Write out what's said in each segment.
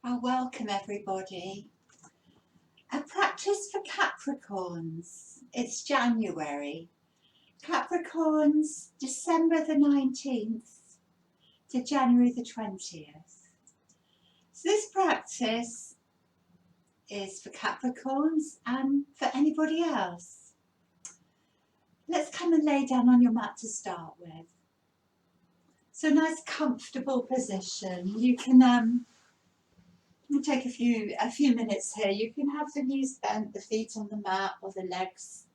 Welcome everybody. A practice for Capricorns. It's January. Capricorns, December the 19th to January the 20th. So this practice is for Capricorns and for anybody else. Let's come and lay down on your mat to start with. So a nice comfortable position. You can take a few minutes here. You can have the knees bent, the feet on the mat, or the legs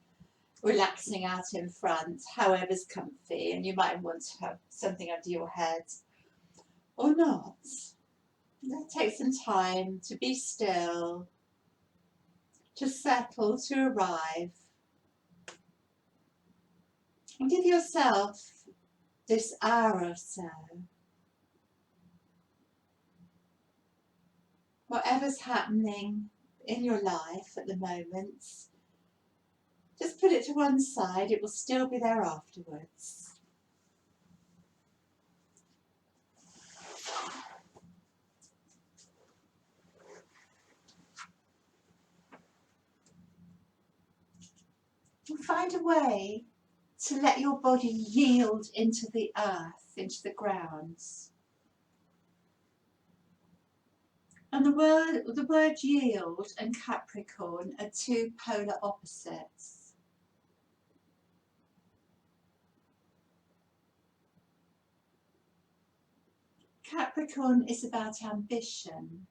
relaxing out in front, however's comfy, and you might want to have something under your head or not. Take some time to be still, to settle, to arrive, and give yourself this hour or so. Whatever's happening in your life at the moment, just put it to one side, it will still be there afterwards. And find a way to let your body yield into the earth, into the grounds. And the word yield and Capricorn are two polar opposites. Capricorn is about ambition,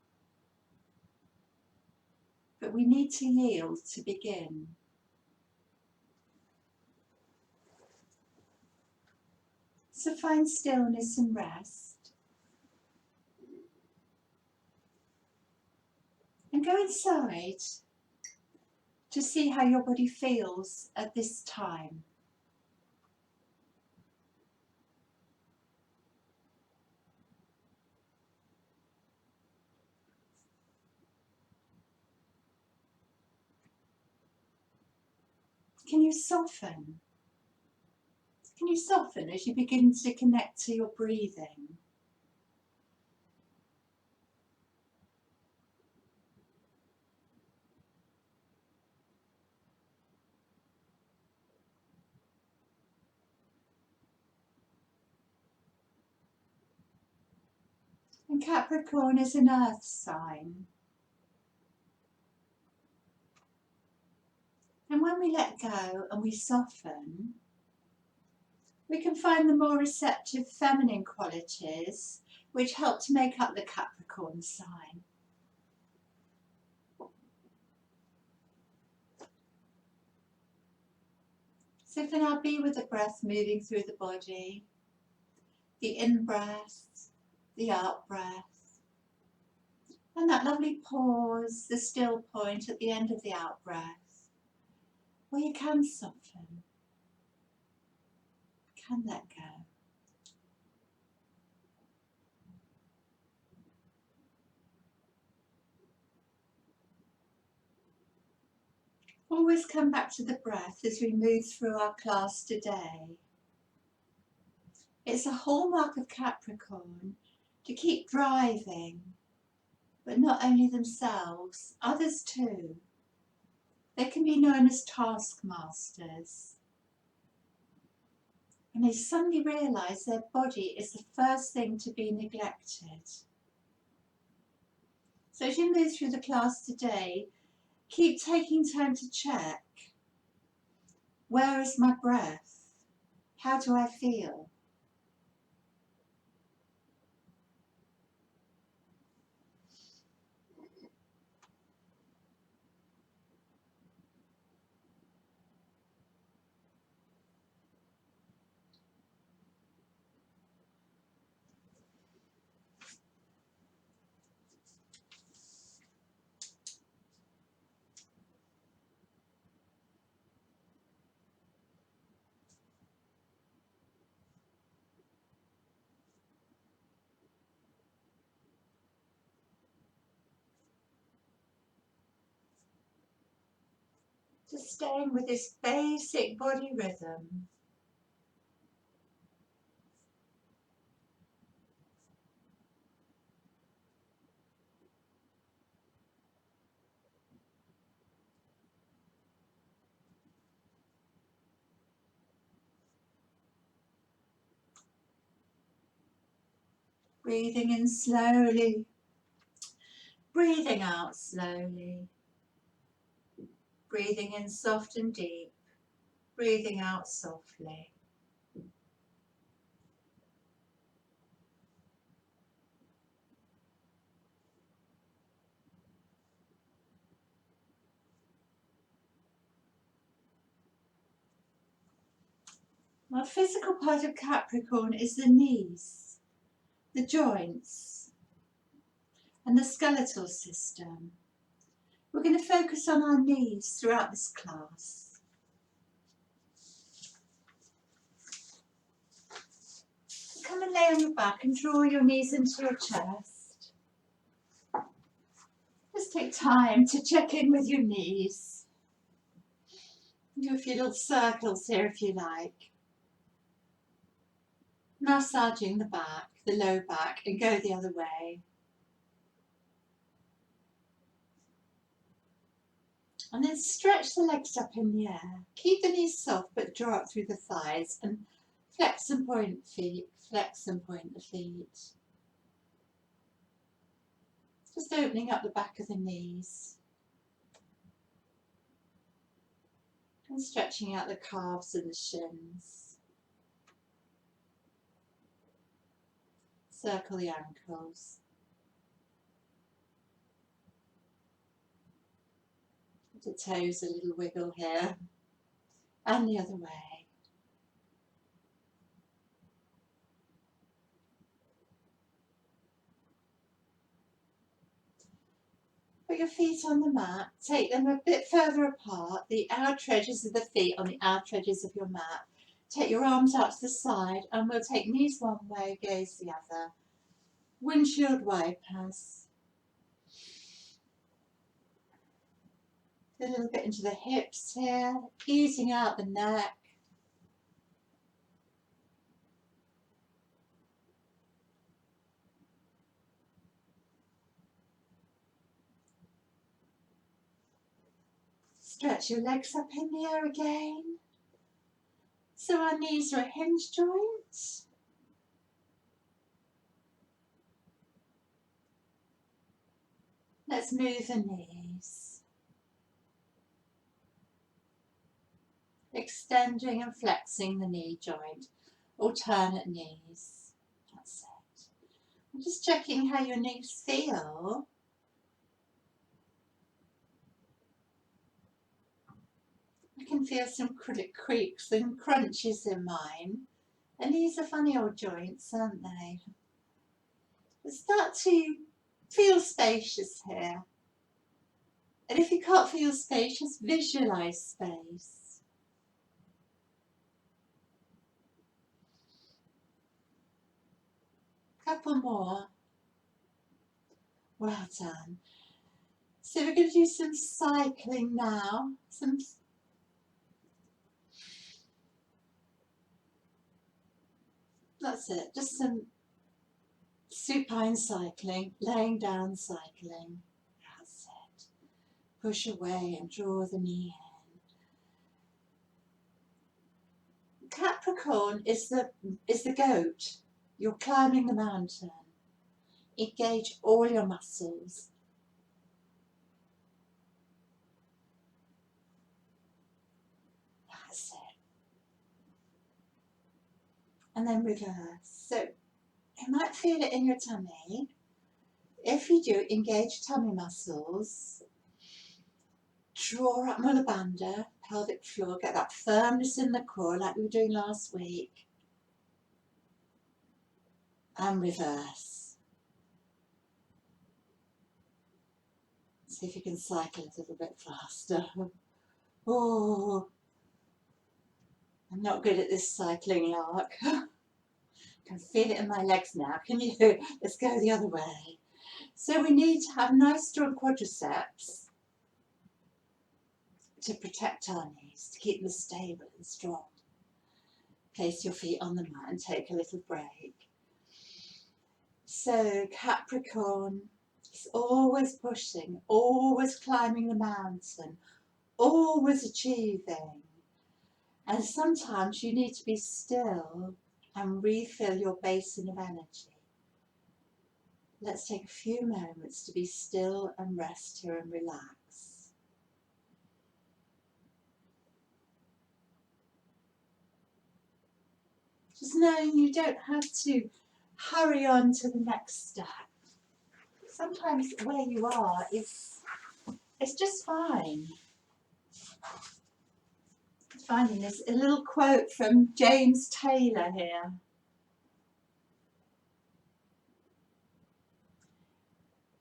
but we need to yield to begin. So find stillness and rest. And go inside to see how your body feels at this time. Can you soften? Can you soften as you begin to connect to your breathing? And Capricorn is an earth sign. And when we let go and we soften, we can find the more receptive feminine qualities which help to make up the Capricorn sign. So for now, be with the breath moving through the body, the in-breath, the out-breath, and that lovely pause, the still point at the end of the out-breath, where you can soften, can let go. Always come back to the breath as we move through our class today. It's a hallmark of Capricorn to keep driving, but not only themselves, others too. They can be known as taskmasters. And they suddenly realise their body is the first thing to be neglected. So as you move through the class today, keep taking time to check. Where is my breath? How do I feel? Just staying with this basic body rhythm. Breathing in slowly, breathing out slowly. Breathing in soft and deep, breathing out softly. My physical part of Capricorn is the knees, the joints, and the skeletal system. We're going to focus on our knees throughout this class. Come and lay on your back and draw your knees into your chest. Just take time to check in with your knees. Do a few little circles here if you like. Massaging the back, the low back, and go the other way. And then stretch the legs up in the air. Keep the knees soft but draw up through the thighs and flex and point feet, flex and point the feet. Just opening up the back of the knees. And stretching out the calves and the shins. Circle the ankles. The toes a little wiggle here. And the other way. Put your feet on the mat, take them a bit further apart, the outer edges of the feet on the outer edges of your mat. Take your arms out to the side and we'll take knees one way, gaze the other. Windshield wipers. A little bit into the hips here, easing out the neck. Stretch your legs up in the air again. So our knees are a hinge joint. Let's move the knees. Extending and flexing the knee joint. Alternate knees. That's it. I'm just checking how your knees feel. I can feel some creaks and crunches in mine. And these are funny old joints, aren't they? Start to feel spacious here. And if you can't feel spacious, visualize space. Couple more. Well done. So we're going to do some cycling now. That's it, just some supine cycling, laying down cycling. That's it. Push away and draw the knee in. Capricorn is the goat. You're climbing the mountain. Engage all your muscles. That's it. And then reverse. So you might feel it in your tummy. If you do, engage tummy muscles. Draw up Mula Bandha, pelvic floor, get that firmness in the core like we were doing last week. And reverse. See if you can cycle a little bit faster. Oh, I'm not good at this cycling lark. I can feel it in my legs now. Can you? Let's go the other way. So we need to have nice strong quadriceps to protect our knees, to keep them stable and strong. Place your feet on the mat and take a little break. So Capricorn is always pushing, always climbing the mountain, always achieving. And sometimes you need to be still and refill your basin of energy. Let's take a few moments to be still and rest here and relax. Just knowing you don't have to hurry on to the next step. Sometimes where you are it's just fine. Finding this a little quote from James Taylor here.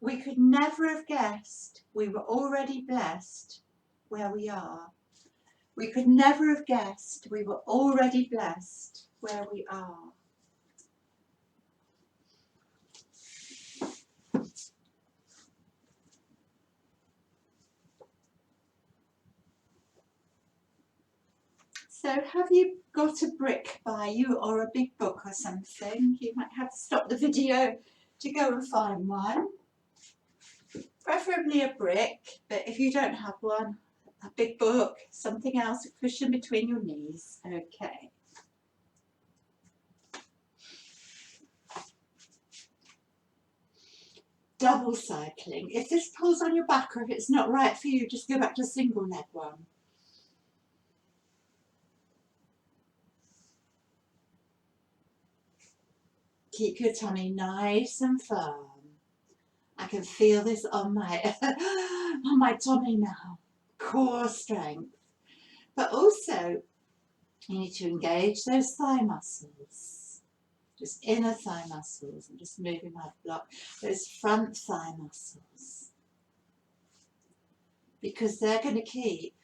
We could never have guessed we were already blessed where we are. We could never have guessed we were already blessed where we are. So have you got a brick by you or a big book or something? You might have to stop the video to go and find one. Preferably a brick, but if you don't have one, a big book, something else, a cushion between your knees. Okay. Double cycling. If this pulls on your back or if it's not right for you, just go back to single leg one. Keep your tummy nice and firm. I can feel this on my on my tummy now. Core strength. But also, you need to engage those thigh muscles. Just inner thigh muscles. I'm just moving my block. Those front thigh muscles. Because they're going to keep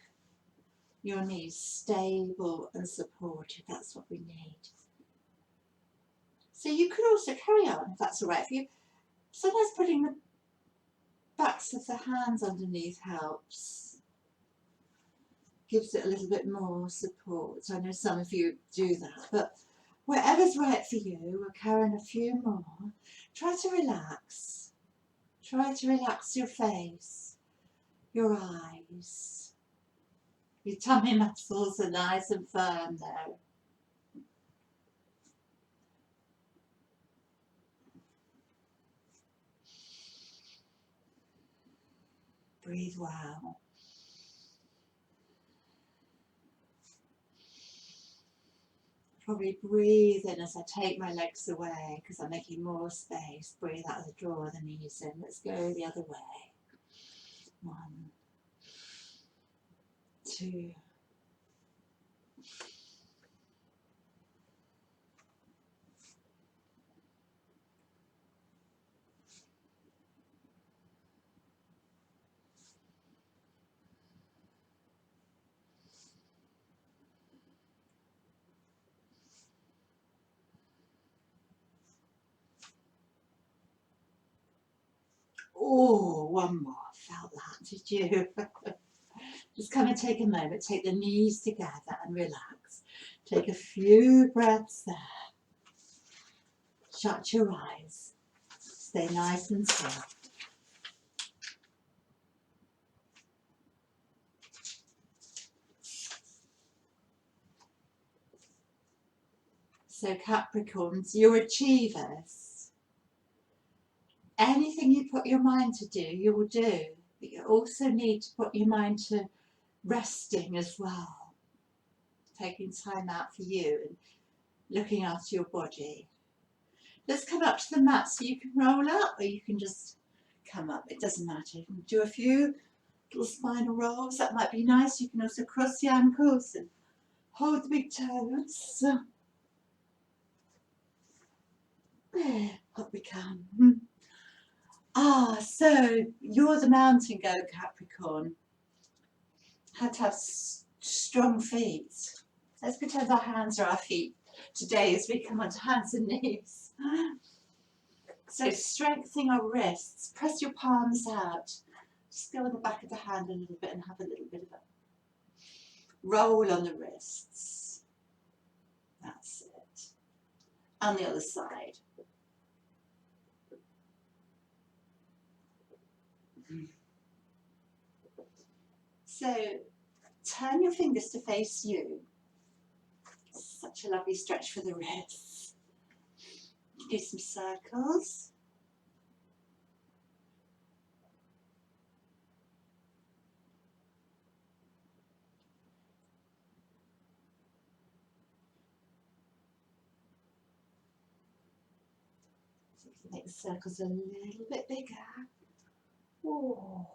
your knees stable and supported. That's what we need. So you could also carry on, if that's all right for you. Sometimes putting the backs of the hands underneath helps. Gives it a little bit more support. I know some of you do that, but whatever's right for you, we're carrying a few more. Try to relax. Try to relax your face, your eyes. Your tummy muscles are nice and firm there. Breathe well. Probably breathe in as I take my legs away because I'm making more space. Breathe out as I draw the knees in. Let's go the other way. 1, 2. Oh, one more. Felt that, did you? Just come and take a moment. Take the knees together and relax. Take a few breaths there. Shut your eyes. Stay nice and still. So Capricorns, you're achievers. Anything you put your mind to do, you will do. But you also need to put your mind to resting as well. Taking time out for you and looking after your body. Let's come up to the mat so you can roll up or you can just come up. It doesn't matter. You can do a few little spinal rolls. That might be nice. You can also cross the ankles and hold the big toes. There, up we come. So you're the mountain goat, Capricorn. Had to have strong feet. Let's pretend our hands are our feet today as we come onto hands and knees. So strengthening our wrists. Press your palms out. Just go on the back of the hand a little bit and have a little bit of a roll on the wrists. That's it. On the other side. So turn your fingers to face you. Such a lovely stretch for the wrists. Do some circles. Make the circles a little bit bigger. Whoa.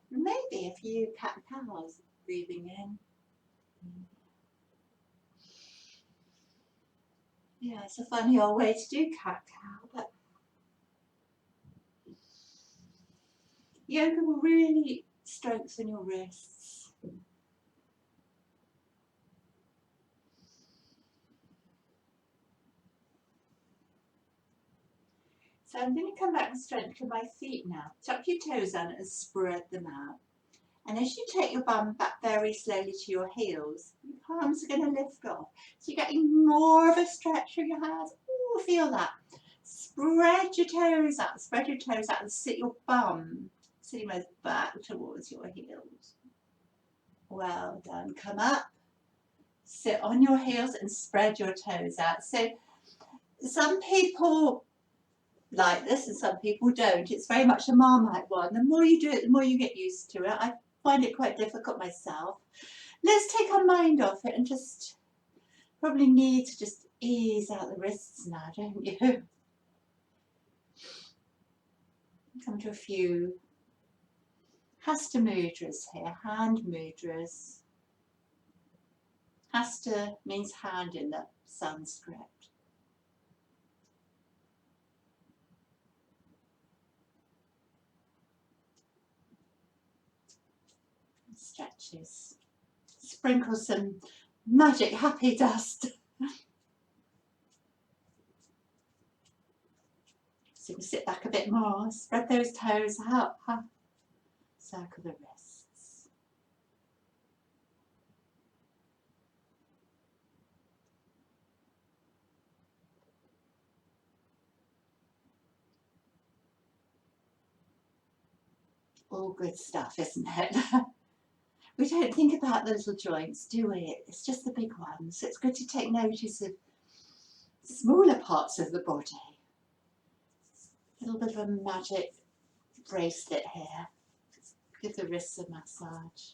Maybe a few cat-cows breathing in. Yeah, it's a funny old way to do cat-cow, but yoga will really strengthen your wrists. So I'm going to come back and strengthen my feet now. Tuck your toes on and spread them out. And as you take your bum back very slowly to your heels, your palms are going to lift off. So you're getting more of a stretch through your hands. Ooh, feel that. Spread your toes out and sit your bum sitting both back towards your heels. Well done. Come up, sit on your heels and spread your toes out. So some people like this and some people don't. It's very much a Marmite one. The more you do it, the more you get used to it. I find it quite difficult myself. Let's take our mind off it and just probably need to just ease out the wrists now, don't you? Come to a few Hasta mudras here, hand mudras. Hasta means hand in the Sanskrit. Stretches. Sprinkle some magic happy dust. So you can sit back a bit more, spread those toes out, circle the wrists. All good stuff, isn't it? We don't think about the little joints, do we? It's just the big ones. It's good to take notice of smaller parts of the body. A little bit of a magic bracelet here. Give the wrists a massage.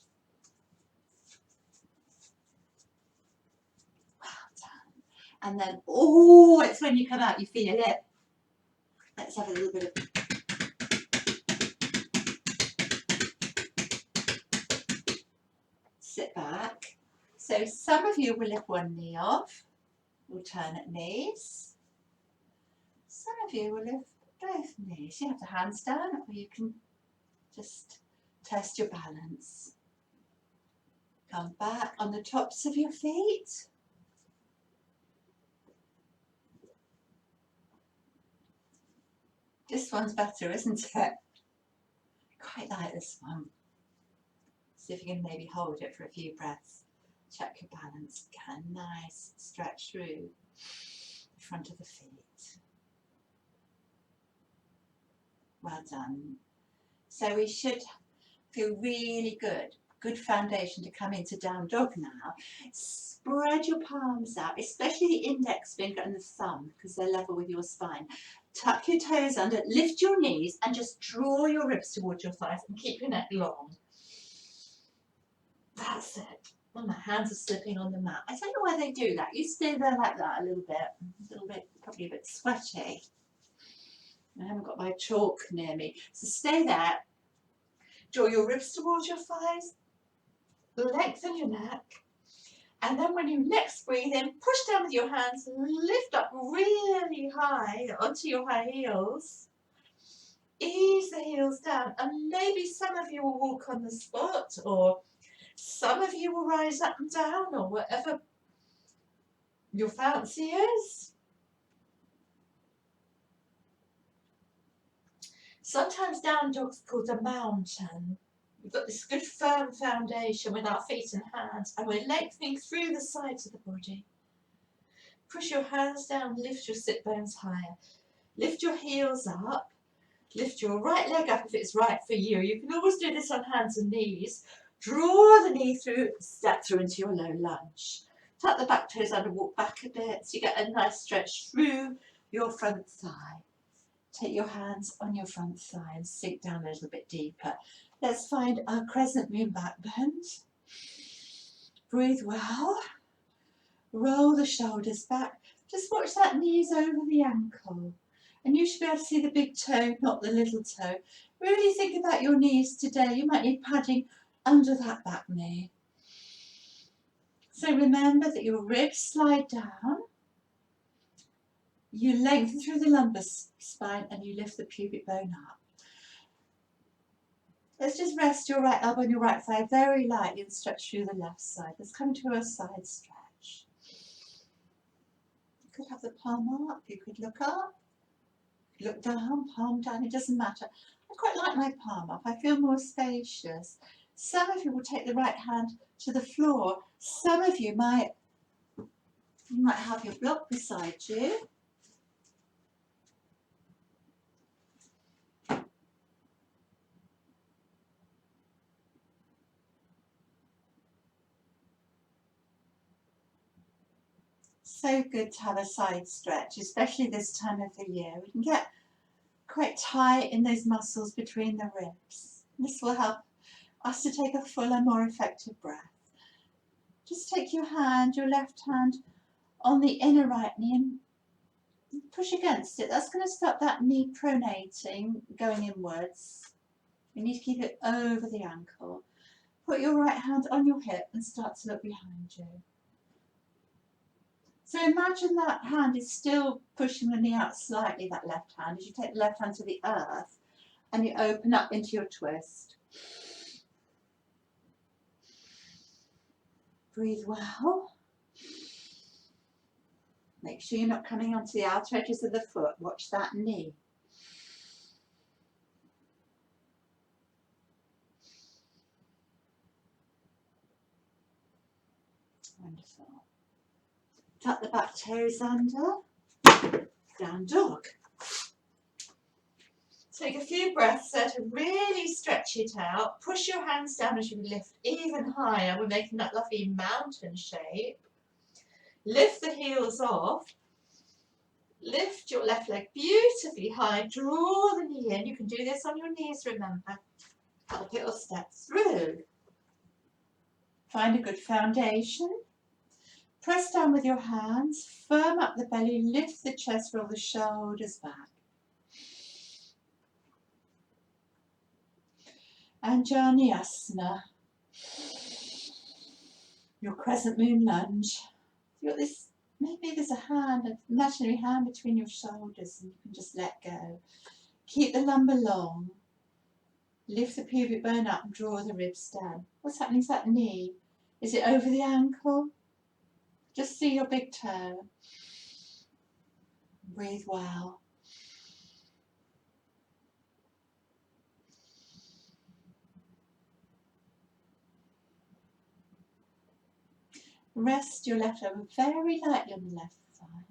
Well done. And then, oh, it's when you come out, you feel it. Let's have a little bit of sit back. So some of you will lift one knee off, alternate knees. Some of you will lift both knees. You have the hands down or you can just test your balance. Come back on the tops of your feet. This one's better, isn't it? Quite like this one. See if you can maybe hold it for a few breaths. Check your balance. Get a nice stretch through the front of the feet. Well done. So we should feel really good. Good foundation to come into down dog now. Spread your palms out, especially the index finger and the thumb, because they're level with your spine. Tuck your toes under, lift your knees and just draw your ribs towards your thighs and keep your neck long. That's it. Oh, my hands are slipping on the mat. I don't know why they do that. You stay there like that a little bit, probably a bit sweaty. I haven't got my chalk near me. So stay there. Draw your ribs towards your thighs. Lengthen your neck. And then when you next breathe in, push down with your hands, lift up really high onto your high heels. Ease the heels down, and maybe some of you will walk on the spot, or some of you will rise up and down, or whatever your fancy is. Sometimes down dog's called a mountain. We've got this good firm foundation with our feet and hands, and we're lengthening through the sides of the body. Push your hands down, lift your sit bones higher. Lift your heels up. Lift your right leg up if it's right for you. You can always do this on hands and knees. Draw the knee through, step through into your low lunge. Tuck the back toes under, walk back a bit so you get a nice stretch through your front thigh. Take your hands on your front thigh and sink down a little bit deeper. Let's find our crescent moon back bend. Breathe well. Roll the shoulders back. Just watch that knees over the ankle. And you should be able to see the big toe, not the little toe. Really think about your knees today. You might need padding under that back knee. So remember that your ribs slide down. You lengthen through the lumbar spine and you lift the pubic bone up. Let's just rest your right elbow on your right thigh very lightly and stretch through the left side. Let's come to a side stretch. You could have the palm up, you could look up, look down, palm down, it doesn't matter. I quite like my palm up, I feel more spacious. Some of you will take the right hand to the floor. Some of you might have your block beside you. So good to have a side stretch, especially this time of the year. We can get quite tight in those muscles between the ribs. This will help us to take a fuller, more effective breath. Just take your hand, your left hand, on the inner right knee and push against it. That's going to stop that knee pronating, going inwards. You need to keep it over the ankle. Put your right hand on your hip and start to look behind you. So imagine that hand is still pushing the knee out slightly, that left hand, as you take the left hand to the earth and you open up into your twist. Breathe well. Make sure you're not coming onto the outer edges of the foot. Watch that knee. Wonderful. Tuck the back toes under. Down dog. Take a few breaths there to really stretch it out. Push your hands down as you lift even higher. We're making that lovely mountain shape. Lift the heels off. Lift your left leg beautifully high. Draw the knee in. You can do this on your knees, remember. Help it or step through. Find a good foundation. Press down with your hands. Firm up the belly. Lift the chest. Roll the shoulders back. Anjaneyasana. Your crescent moon lunge. You've got this, maybe there's a hand, an imaginary hand between your shoulders and you can just let go. Keep the lumbar long. Lift the pubic bone up and draw the ribs down. What's happening to that knee? Is it over the ankle? Just see your big toe. Breathe well. Rest your left elbow very lightly on the left thigh.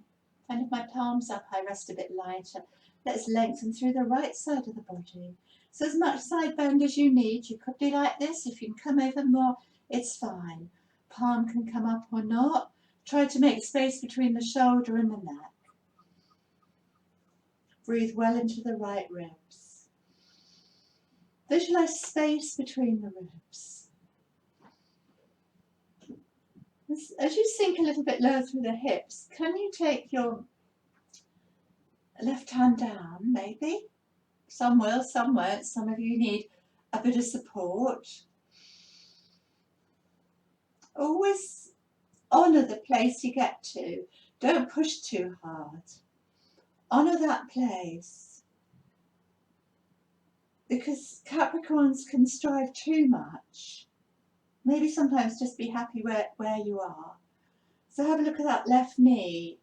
And if my palm's up, I rest a bit lighter. Let's lengthen through the right side of the body. So as much side bend as you need. You could be like this. If you can come over more, it's fine. Palm can come up or not. Try to make space between the shoulder and the neck. Breathe well into the right ribs. Visualize space between the ribs. As you sink a little bit lower through the hips, can you take your left hand down, maybe? Some will, some won't. Some of you need a bit of support. Always honour the place you get to. Don't push too hard. Honour that place. Because Capricorns can strive too much. Maybe sometimes just be happy where you are. So have a look at that left knee.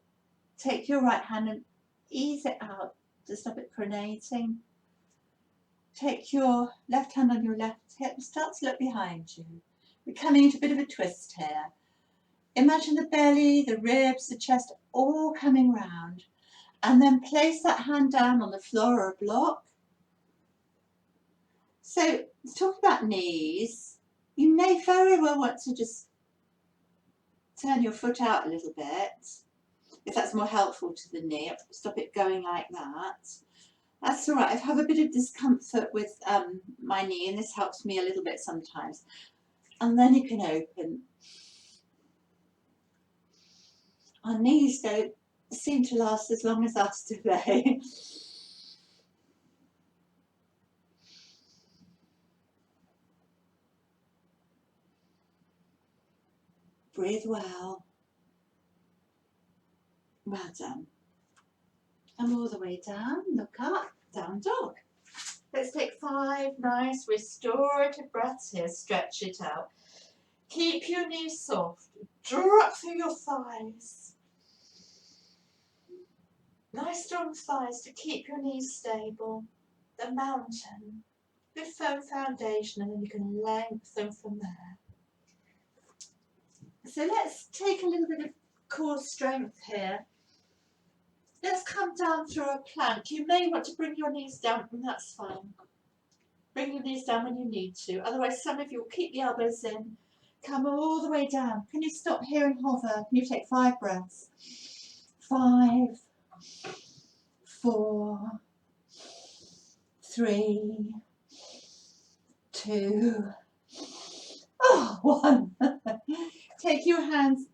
Take your right hand and ease it out to stop it pronating. Take your left hand on your left hip and start to look behind you. We're coming into a bit of a twist here. Imagine the belly, the ribs, the chest all coming round. And then place that hand down on the floor or a block. So talk about knees. You may very well want to just turn your foot out a little bit, if that's more helpful to the knee. Stop it going like that. That's all right. I have a bit of discomfort with my knee, and this helps me a little bit sometimes. And then you can open. Our knees go seem to last as long as us, do they? Breathe well. Well done. And all the way down, look up, down dog. Let's take 5 nice restorative breaths here. Stretch it out. Keep your knees soft. Draw up through your thighs. Nice strong thighs to keep your knees stable. The mountain. Good firm foundation, and then you can lengthen from there. So let's take a little bit of core strength here. Let's come down through a plank. You may want to bring your knees down, and that's fine. Bring your knees down when you need to. Otherwise, some of you will keep the elbows in. Come all the way down. Can you stop here and hover? Can you take 5 breaths? 5, 4, 3, 2, 1. Take your hands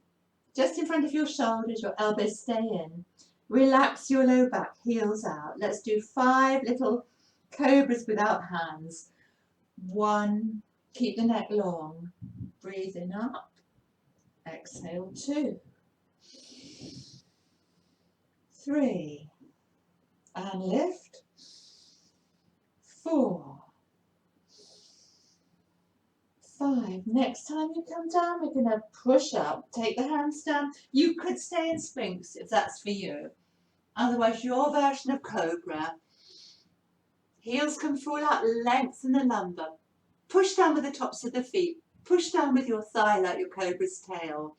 just in front of your shoulders, your elbows stay in. Relax your low back, heels out. Let's do 5 little cobras without hands. 1, keep the neck long. Breathing up. Exhale, 2, 3, and lift. 4, 5. Next time you come down, we're going to push up. Take the hands down. You could stay in Sphinx if that's for you. Otherwise, your version of Cobra. Heels can fall out, lengthen the lumbar. Push down with the tops of the feet. Push down with your thigh like your Cobra's tail.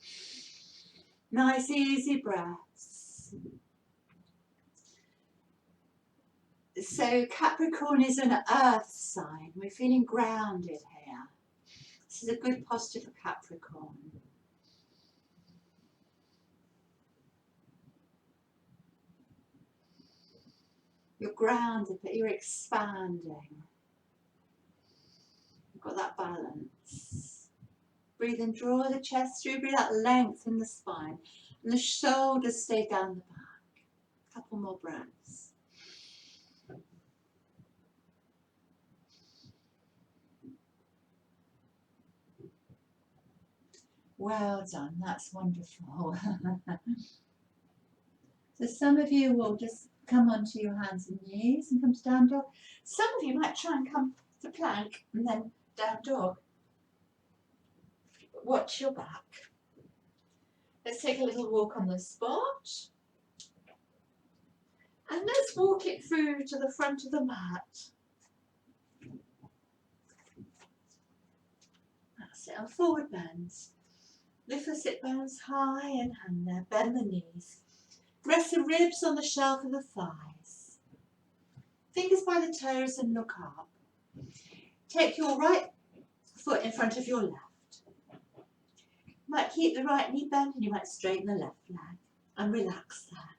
Nice, easy breaths. So Capricorn is an earth sign. We're feeling grounded here. This is a good posture for Capricorn. You're grounded, but you're expanding. You've got that balance. Breathe in, draw the chest through, breathe out, length in the spine. And the shoulders stay down the back. A couple more breaths. Well done, that's wonderful. So some of you will just come onto your hands and knees and come to down dog. Some of you might try and come to plank and then down dog. Watch your back. Let's take a little walk on the spot. And let's walk it through to the front of the mat. That's it, and forward bends. Lift the sit bones high and hang there. Bend the knees. Rest the ribs on the shelf of the thighs. Fingers by the toes and look up. Take your right foot in front of your left. You might keep the right knee bent and you might straighten the left leg and relax there.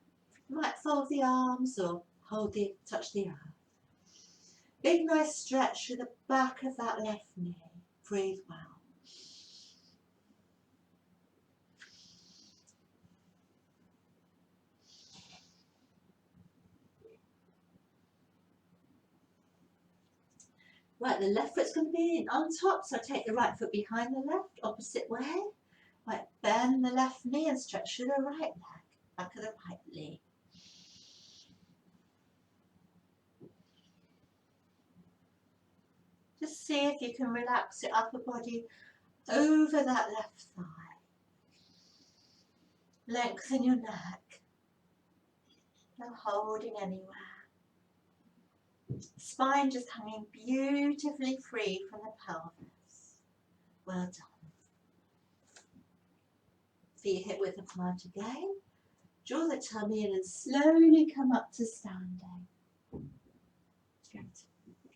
You might fold the arms or touch the earth. Big nice stretch through the back of that left knee. Breathe well. Right, the left foot's going to be on top, so take the right foot behind the left, opposite way. Right, bend the left knee and stretch through the right leg, back of the right knee. Just see if you can relax your upper body over that left thigh. Lengthen your neck. No holding anywhere. Spine just hanging beautifully free from the pelvis. Well done. Feet hip width apart again. Draw the tummy in and slowly come up to standing. Good.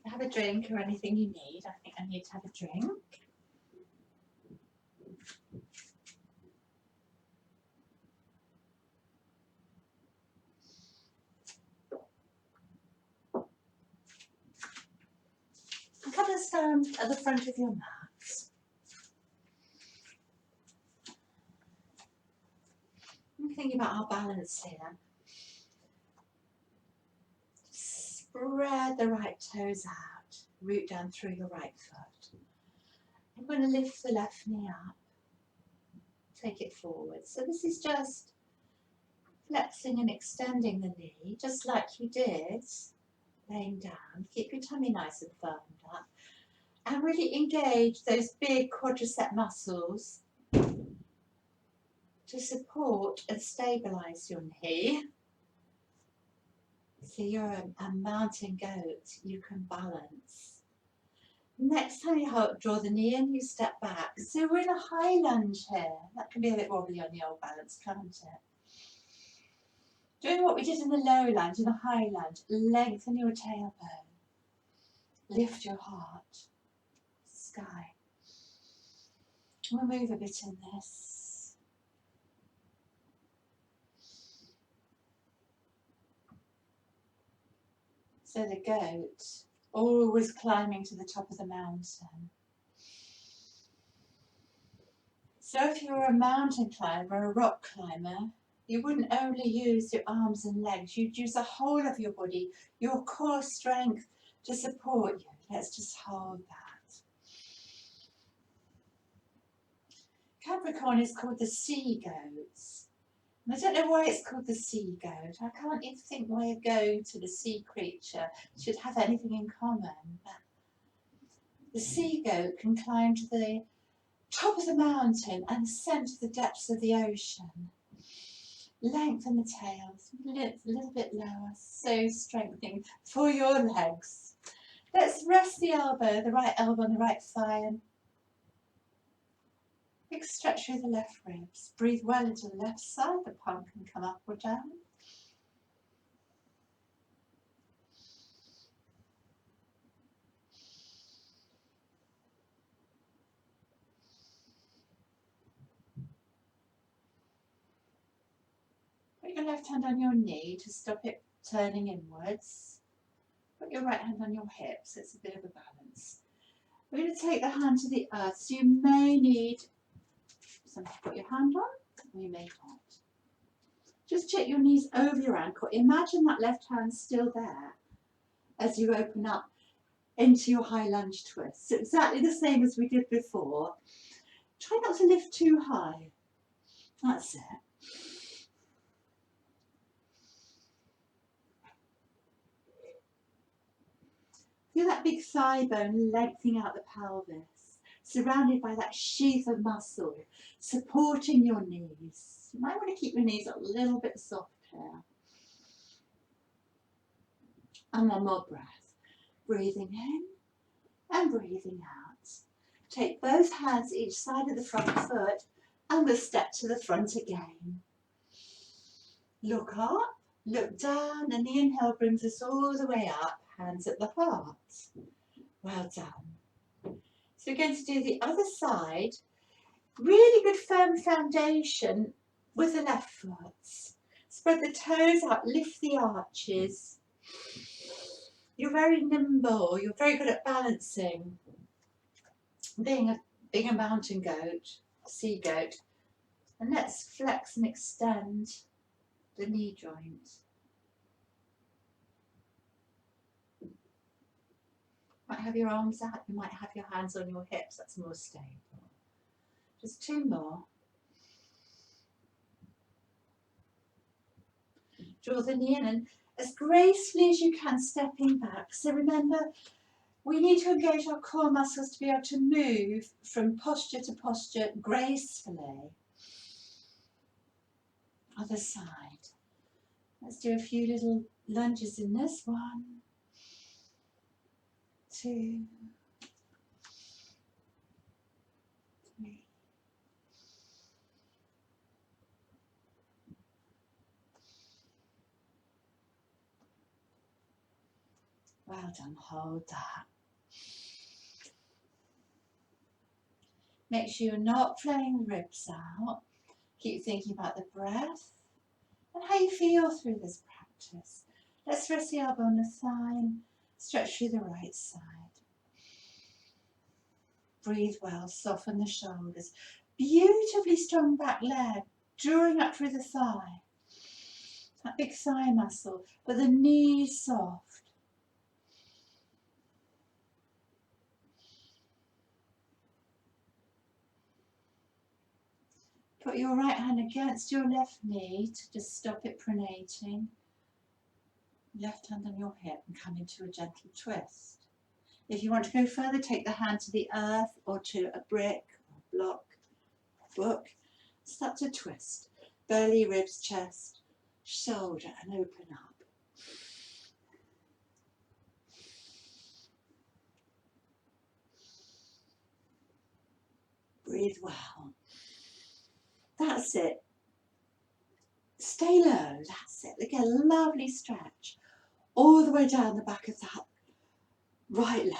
Have a drink or anything you need. I think I need to have a drink. And come and stand at the front of your mat. I'm thinking about our balance here. Spread the right toes out, root down through your right foot. I'm going to lift the left knee up, take it forward. So this is just flexing and extending the knee, just like you did, laying down. Keep your tummy nice and firmed up. And really engage those big quadricep muscles to support and stabilise your knee. So you're a mountain goat, you can balance. Next time you draw the knee in, you step back. So we're in a high lunge here. That can be a bit wobbly on the old balance, can't it? Doing what we did in the low lunge, in the high lunge, lengthen your tailbone. Lift your heart. Sky. We'll move a bit in this. So the goat, always climbing to the top of the mountain. So if you were a mountain climber, a rock climber, you wouldn't only use your arms and legs, you'd use the whole of your body, your core strength to support you. Let's just hold that. Capricorn is called the sea goats. And I don't know why it's called the sea goat. I can't even think why a goat and a sea creature should have anything in common. But the sea goat can climb to the top of the mountain and ascend to the depths of the ocean. Lengthen the tails, lift a little bit lower, so strengthening for your legs. Let's rest the elbow, the right elbow on the right thigh, and big stretch through the left ribs. Breathe well into the left side, the palm can come up or down. Put your left hand on your knee to stop it turning inwards. Put your right hand on your hip, so it's a bit of a balance. We're going to take the hand to the earth, so you may need something to put your hand on, or you may not. Just check your knees over your ankle. Imagine that left hand still there as you open up into your high lunge twist. So exactly the same as we did before. Try not to lift too high. That's it. Feel that big thigh bone lengthening out the pelvis, surrounded by that sheath of muscle, supporting your knees. You might want to keep your knees a little bit soft here. And one more breath. Breathing in and breathing out. Take both hands each side of the front foot and we'll step to the front again. Look up, look down, and the inhale brings us all the way up, hands at the heart. Well done. So we're going to do the other side. Really good firm foundation with the left foot. Spread the toes out, lift the arches. You're very nimble, you're very good at balancing. Being a mountain goat, sea goat. And let's flex and extend the knee joint. Might have your arms out, you might have your hands on your hips, that's more stable. Just two more. Draw the knee in and as gracefully as you can, stepping back. So remember, we need to engage our core muscles to be able to move from posture to posture gracefully. Other side. Let's do a few little lunges in this. 1, 2, 3. Well done, hold that. Make sure you're not flaying the ribs out. Keep thinking about the breath and how you feel through this practice. Let's rest the elbow on the thigh and stretch through the right side. Breathe well, soften the shoulders. Beautifully strong back leg. drawing up through the thigh, that big thigh muscle, but the knees soft. Put your right hand against your left knee to just stop it pronating. Left hand on your hip and come into a gentle twist. If you want to go further, take the hand to the earth or to a brick, or block, book. Start to twist. Belly, ribs, chest, shoulder, and open up. Breathe well. That's it. Stay low. That's it. Get a lovely stretch all the way down the back of that right leg.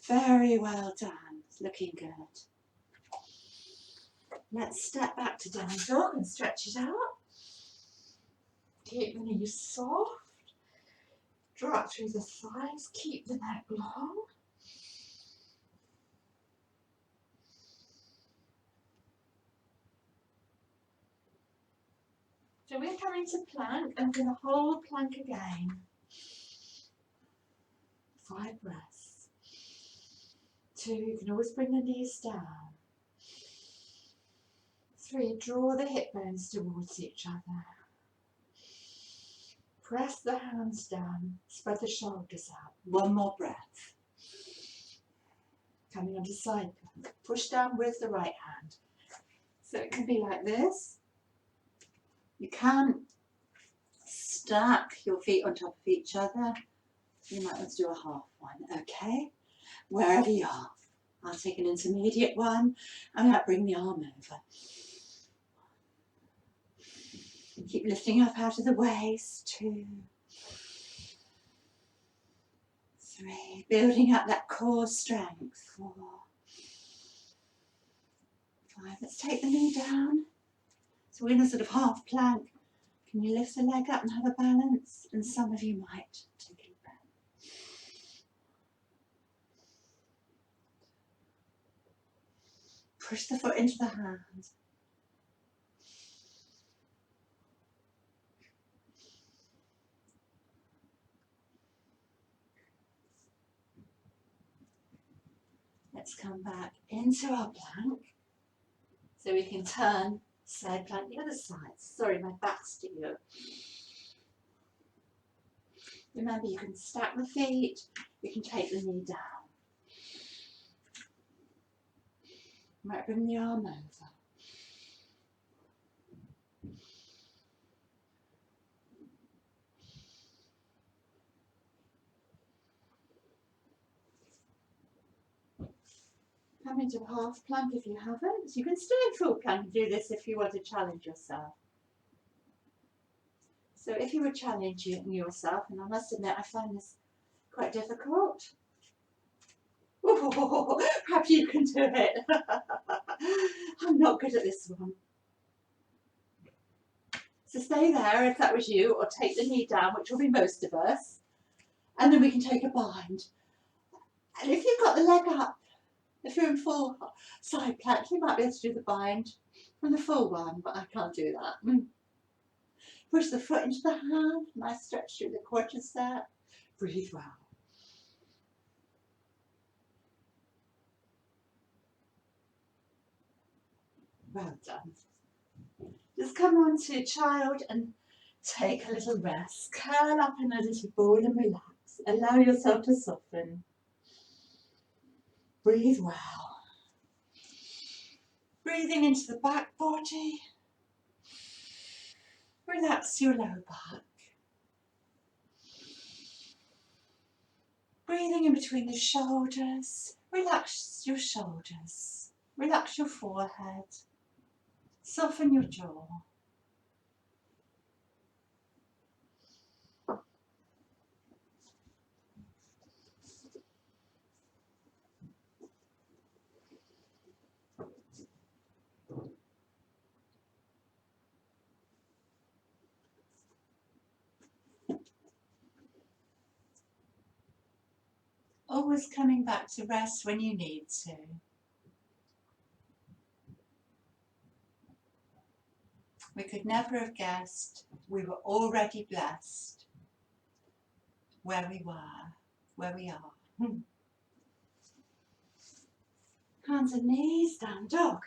Very well done. It's looking good. Let's step back to down dog and stretch it out. Keep the knees soft. Draw up through the thighs. Keep the neck long. So we're coming to plank and we're going to hold plank again. 5 breaths. 2, you can always bring the knees down. 3, draw the hip bones towards each other. Press the hands down, spread the shoulders out. 1 more breath. Coming onto side plank. Push down with the right hand. So it can be like this. You can stack your feet on top of each other. You might want to do a half one, okay? Wherever you are. I'll take an intermediate one and I'll bring the arm over. Keep lifting up out of the waist. 2, 3, building up that core strength. 4, 5, let's take the knee down. So we're in a sort of half plank. Can you lift the leg up and have a balance? And some of you might take a breath. Push the foot into the hand. Let's come back into our plank. So we can turn side plank the other side. Sorry, my back's to you. Remember, you can stack the feet, you can take the knee down. You might bring the arm over. Come into half plank if you haven't. You can stay in full plank and do this if you want to challenge yourself. So if you were challenging yourself, and I must admit I find this quite difficult. Oh, perhaps you can do it. I'm not good at this one. So stay there if that was you, or take the knee down, which will be most of us. And then we can take a bind. And if you've got the leg up, if you're in full side plank, you might be able to do the bind from the full one, but I can't do that. Push the foot into the hand, nice stretch through the quadricep. Breathe well. Well done. Just come on to child and take a little rest. Curl up in a little ball and relax. Allow yourself to soften. Breathe well. Breathing into the back body. Relax your low back. Breathing in between the shoulders. Relax your shoulders. Relax your forehead. Soften your jaw. always coming back to rest when you need to. We could never have guessed we were already blessed where we were, where we are. Hands and knees, down dog.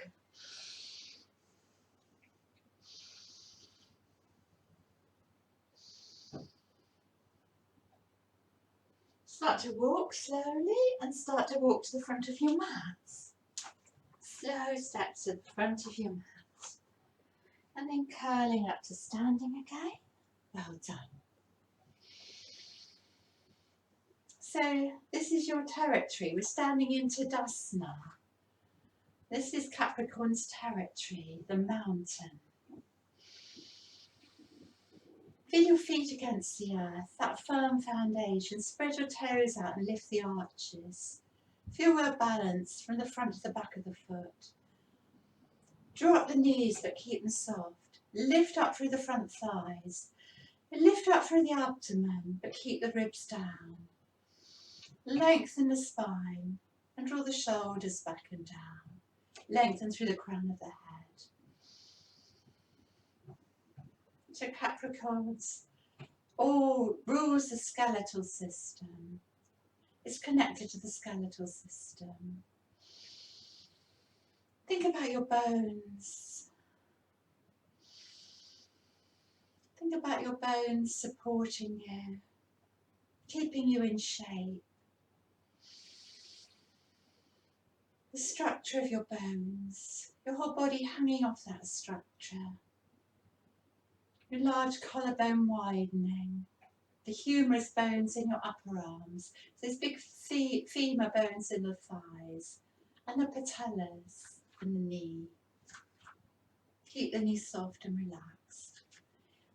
Start to walk slowly and start to walk to the front of your mats. Slow steps to the front of your mat. And then curling up to standing again. Well done. So this is your territory. We're standing into Dasna. This is Capricorn's territory, the mountain. Feel your feet against the earth, that firm foundation. Spread your toes out and lift the arches. Feel well balanced from the front to the back of the foot. Draw up the knees but keep them soft. Lift up through the front thighs. Lift up through the abdomen but keep the ribs down. Lengthen the spine and draw the shoulders back and down. Lengthen through the crown of the head. So Capricorns all rules the skeletal system. It's connected to the skeletal system. Think about your bones. Think about your bones supporting you, keeping you in shape. The structure of your bones, your whole body hanging off that structure. Your large collarbone widening, the humerus bones in your upper arms, those big femur bones in the thighs, and the patellas in the knee. Keep the knee soft and relaxed.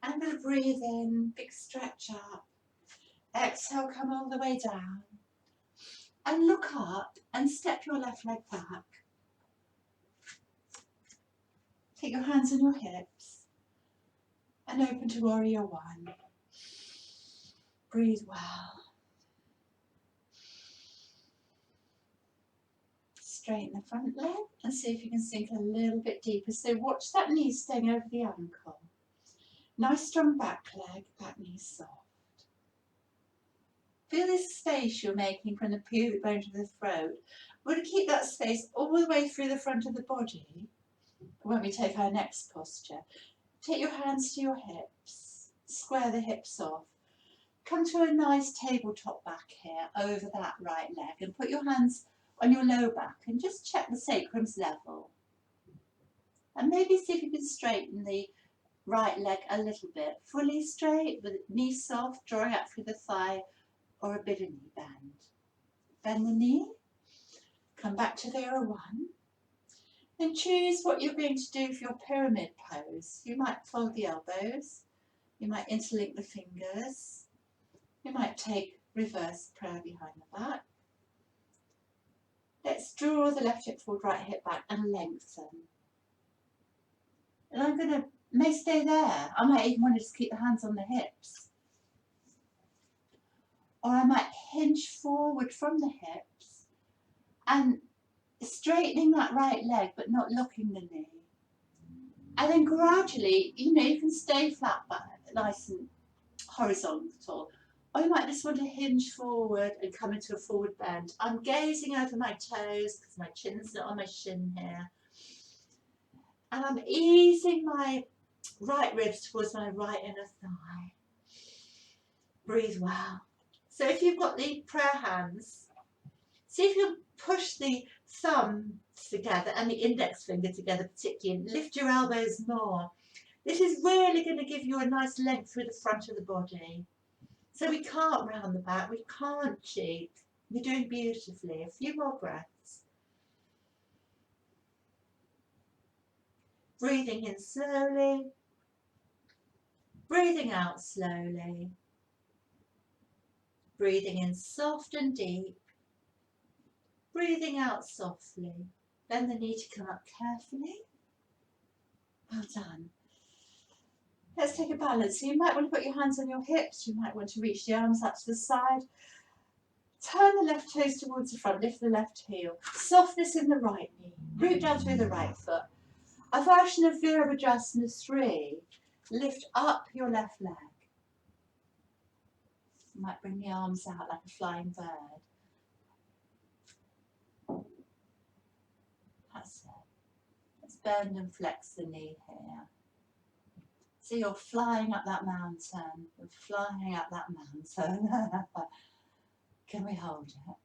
And I'm going to breathe in, big stretch up. Exhale, come all the way down. And look up and step your left leg back. Take your hands on your hips and open to Warrior One. Breathe well. Straighten the front leg and see if you can sink a little bit deeper. So watch that knee staying over the ankle. Nice strong back leg, back knee soft. Feel this space you're making from the pubic bone to the throat. We're going to keep that space all the way through the front of the body when we take our next posture. Take your hands to your hips, square the hips off. Come to a nice tabletop back here over that right leg and put your hands on your low back and just check the sacrum's level. And maybe see if you can straighten the right leg a little bit. Fully straight with knee soft, drawing up through the thigh or a bit of knee bend. Bend the knee, come back to Vera One. Then choose what you're going to do for your pyramid pose. You might fold the elbows, you might interlink the fingers, you might take reverse prayer behind the back. Let's draw the left hip forward, right hip back and lengthen. And I'm going to, may stay there. I might even want to just keep the hands on the hips. Or I might hinge forward from the hips and straightening that right leg but not locking the knee. And then gradually, you can stay flat back, nice and horizontal. Or you might just want to hinge forward and come into a forward bend. I'm gazing over my toes because my chin's not on my shin here. And I'm easing my right ribs towards my right inner thigh. Breathe well. So if you've got the prayer hands, see if you push the thumb together and the index finger together particularly, and lift your elbows more. This is really going to give you a nice length through the front of the body. So we can't round the back, we can't cheat. You're doing beautifully. A few more breaths. Breathing in slowly. Breathing out slowly. Breathing in soft and deep. Breathing out softly. Bend the knee to come up carefully. Well done. Let's take a balance. So you might want to put your hands on your hips. You might want to reach the arms out to the side. Turn the left toes towards the front, lift the left heel. Softness in the right knee. Root down through the right foot. A version of Virabhadrasana 3. Lift up your left leg. You might bring the arms out like a flying bird. That's it. Let's bend and flex the knee here. So you're flying up that mountain and flying up that mountain. Can we hold it?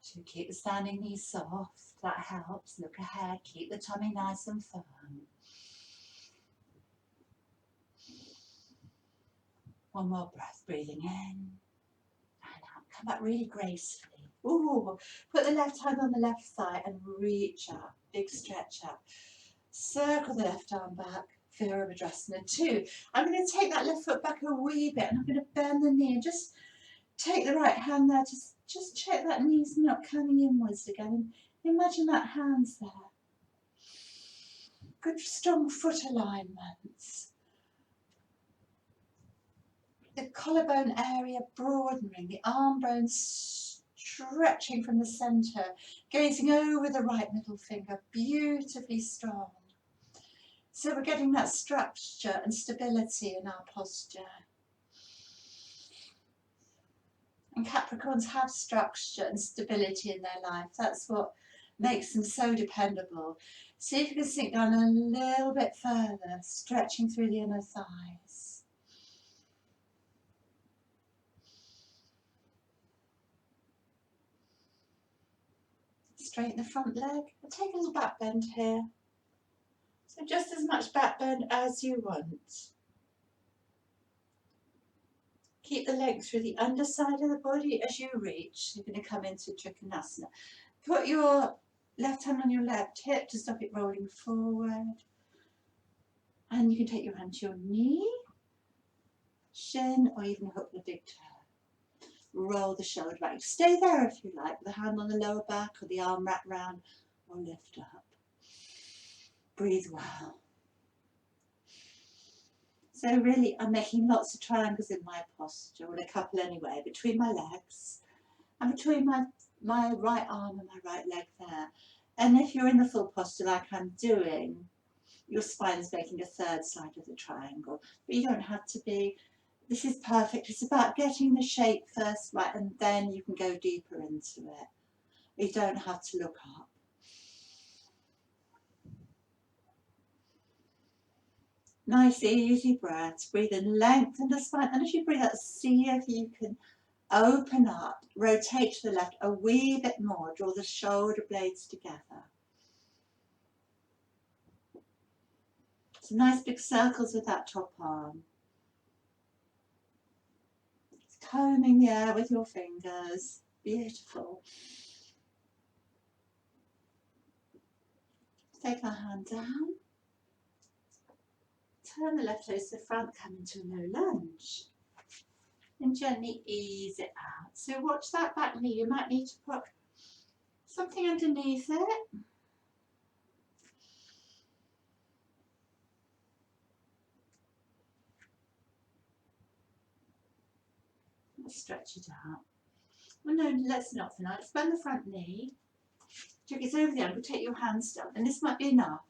So keep the standing knees soft. That helps. Look ahead. Keep the tummy nice and firm. One more breath, breathing in and out. Come back really gracefully. Ooh, put the left hand on the left thigh and reach up. Big stretch up. Circle the left arm back. Virabhadrasana 2. I'm going to take that left foot back a wee bit and I'm going to bend the knee and just take the right hand there. Just check that knee's not coming inwards again. Imagine that hand's there. Good strong foot alignments. The collarbone area broadening, the arm bones stretching from the centre, gazing over the right middle finger, beautifully strong. So we're getting that structure and stability in our posture. And Capricorns have structure and stability in their life. That's what makes them so dependable. See if you can sink down a little bit further, stretching through the inner thighs. Straighten the front leg. I'll take a little back bend here. So just as much back bend as you want. Keep the length through the underside of the body as you reach. You're going to come into Trikonasana. Put your left hand on your left hip to stop it rolling forward. And you can take your hand to your knee, shin, or even hook the big toe. Roll the shoulder back. Stay there if you like, with the hand on the lower back or the arm wrapped round, or lift up. Breathe well. So really I'm making lots of triangles in my posture, or a couple anyway, between my legs and between my right arm and my right leg there. And if you're in the full posture like I'm doing, your spine is making a third side of the triangle, but you don't have to be. This is perfect. It's about getting the shape first right, and then you can go deeper into it. You don't have to look up. Nice easy breaths. Breathe in, lengthen the spine, and as you breathe out, see if you can open up, rotate to the left a wee bit more, draw the shoulder blades together. Some nice big circles with that top arm. Combing the air with your fingers. Beautiful. Take our hand down. Turn the left toes to the front, come into a low lunge. And gently ease it out. So watch that back knee. You might need to put something underneath it. Stretch it out. Well, no, let's not for now. Let's bend the front knee. Take it over the ankle, take your hands down, and this might be enough.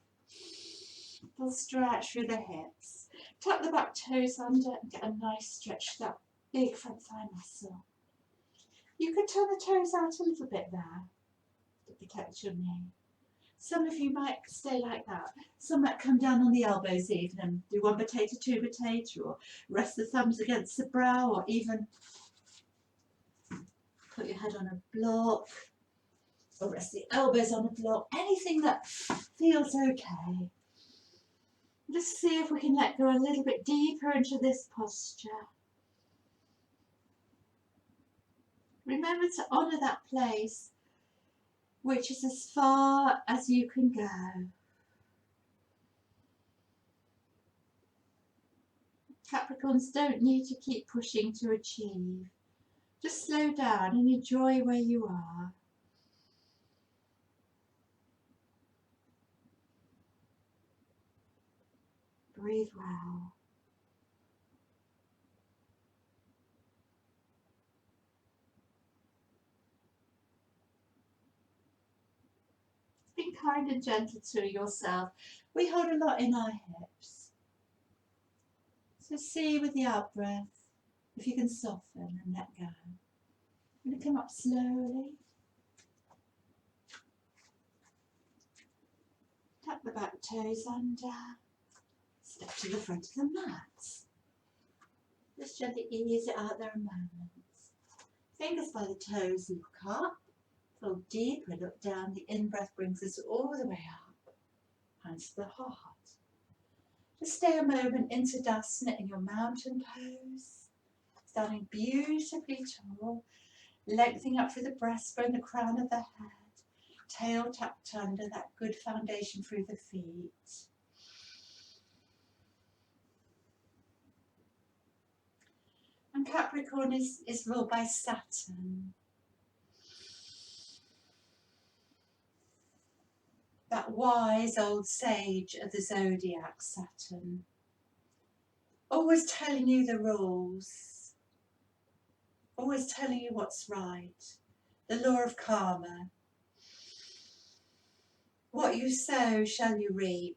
We'll stretch through the hips. Tuck the back toes under and get a nice stretch to that big front thigh muscle. You can turn the toes out a little bit there to protect your knee. Some of you might stay like that. Some might come down on the elbows even and do one potato, two potato, or rest the thumbs against the brow, or even put your head on a block, or rest the elbows on a block. Anything that feels okay. Just see if we can let go a little bit deeper into this posture. Remember to honour that place, which is as far as you can go. Capricorns don't need to keep pushing to achieve. Just slow down and enjoy where you are. Breathe well. Be kind and gentle to yourself. We hold a lot in our hips. So see with the out breath if you can soften and let go. I'm going to come up slowly. Tuck the back toes under. Step to the front of the mat. Just gently ease it out there a moment. Fingers by the toes, look up. Pull deeper, look down. The in-breath brings us all the way up. Hands to the heart. Just stay a moment in Tadasana in your mountain pose. Standing beautifully tall. Lengthening up through the breastbone, the crown of the head. Tail tucked under, that good foundation through the feet. And Capricorn is ruled by Saturn. That wise old sage of the zodiac, Saturn. Always telling you the rules. Always telling you what's right. The law of karma. What you sow shall you reap.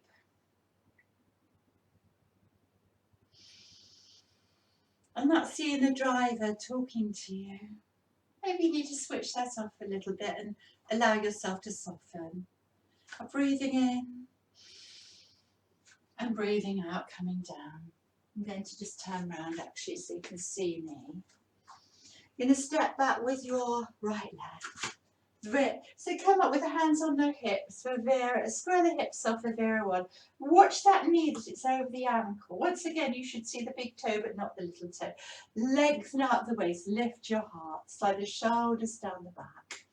And that's seeing the driver talking to you. Maybe you need to switch that off a little bit and allow yourself to soften. Breathing in and breathing out, coming down. I'm going to just turn around actually so you can see me. You're going to step back with your right leg. So come up with the hands on the hips for Vera. Square the hips off for Vera 1. Watch that knee that it's over the ankle. Once again, you should see the big toe but not the little toe. Lengthen out the waist, lift your heart, slide the shoulders down the back.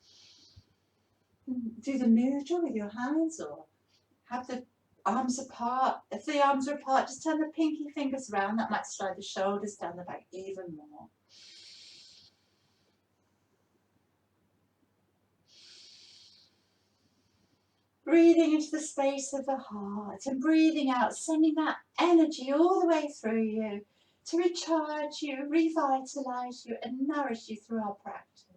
Do the mudra with your hands or have the arms apart. If the arms are apart, just turn the pinky fingers around. That might slide the shoulders down the back even more. Breathing into the space of the heart and breathing out, sending that energy all the way through you to recharge you, revitalise you and nourish you through our practice.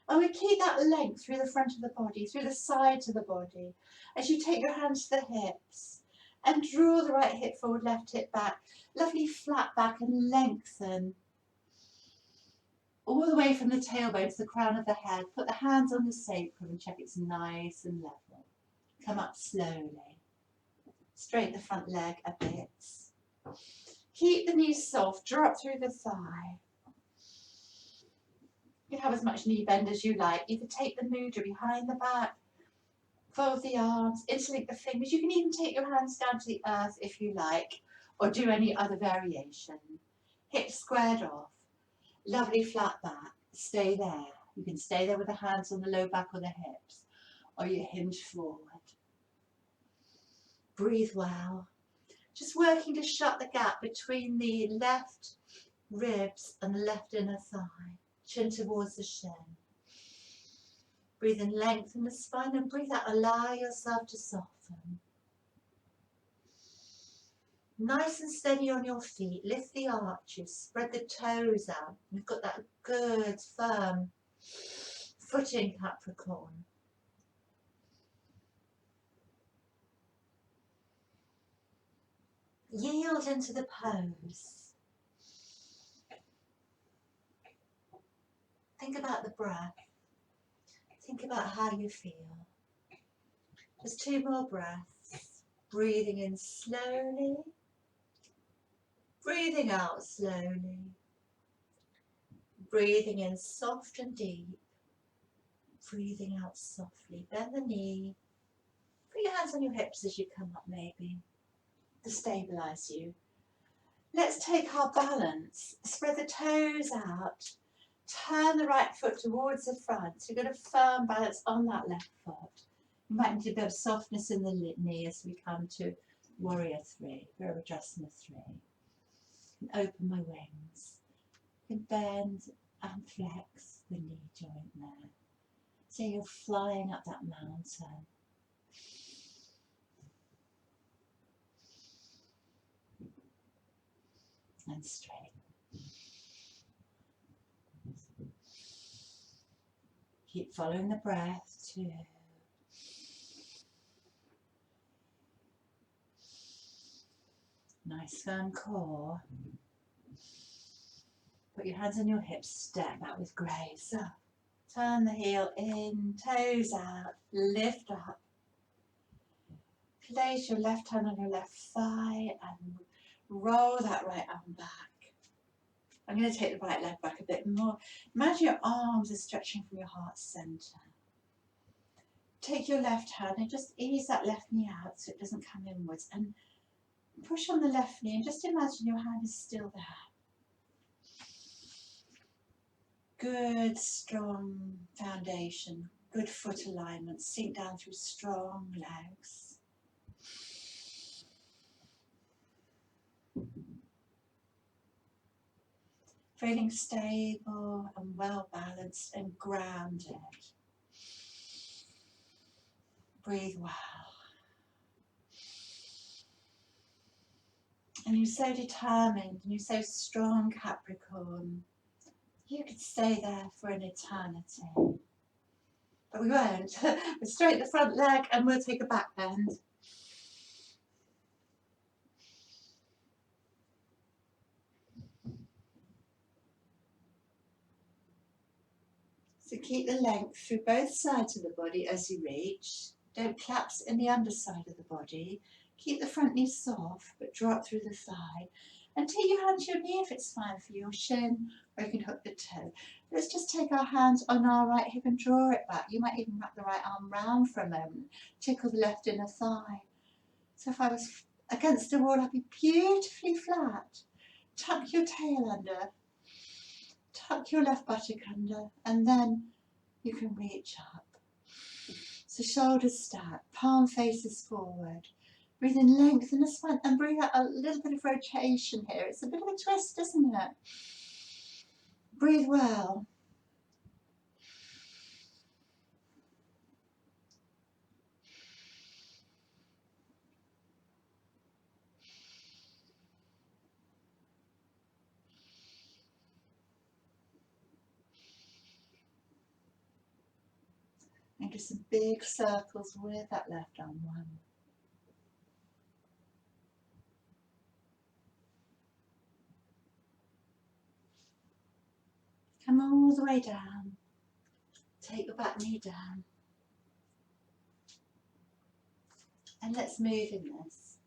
And we keep that length through the front of the body, through the sides of the body, as you take your hands to the hips and draw the right hip forward, left hip back, lovely flat back and lengthen all the way from the tailbone to the crown of the head. Put the hands on the sacrum and check it's nice and level. Come up slowly. Straighten the front leg a bit. Keep the knees soft, draw up through the thigh. You can have as much knee bend as you like. You can take the mudra behind the back, fold the arms, interlink the fingers. You can even take your hands down to the earth if you like, or do any other variation. Hips squared off. Lovely flat back. Stay there. You can stay there with the hands on the low back or the hips, or you hinge forward. Breathe well. Just working to shut the gap between the left ribs and the left inner thigh. Chin towards the shin. Breathe in, lengthen the spine and breathe out. Allow yourself to soften. Nice and steady on your feet. Lift the arches. Spread the toes out. You've got that good, firm footing, Capricorn. Yield into the pose. Think about the breath. Think about how you feel. Just 2 more breaths. Breathing in slowly. Breathing out slowly. Breathing in soft and deep. Breathing out softly. Bend the knee. Put your hands on your hips as you come up maybe, to stabilise you. Let's take our balance. Spread the toes out. Turn the right foot towards the front. So you've got a firm balance on that left foot. You might need a bit of softness in the knee as we come to Warrior 3, Virabhadrasana 3. And open my wings. You can bend and flex the knee joint there. So you're flying up that mountain. And straight. Keep following the breath. 2, Nice firm core. Put your hands on your hips, step out with grace. So turn the heel in, toes out, lift up. Place your left hand on your left thigh and roll that right arm back. I'm going to take the right leg back a bit more. Imagine your arms are stretching from your heart centre. Take your left hand and just ease that left knee out so it doesn't come inwards, and push on the left knee and just imagine your hand is still there. Good, strong foundation, good foot alignment, sink down through strong legs. Feeling stable and well balanced and grounded. Breathe well. And you're so determined and you're so strong, Capricorn. You could stay there for an eternity. But we won't. We'll straighten the front leg and we'll take a back bend. So keep the length through both sides of the body as you reach. Don't collapse in the underside of the body. Keep the front knee soft, but draw up through the thigh. And take your hand to your knee if it's fine for your shin, or you can hook the toe. Let's just take our hands on our right hip and draw it back. You might even wrap the right arm round for a moment. Tickle the left inner thigh. So if I was against the wall, I'd be beautifully flat. Tuck your tail under. Tuck your left buttock under, and then you can reach up. So shoulders stack, palm faces forward. Breathe in length in the spine and breathe out a little bit of rotation here. It's a bit of a twist, isn't it? Breathe well. And do some big circles with that left arm. 1. Come all the way down. Take your back knee down. And let's move in this.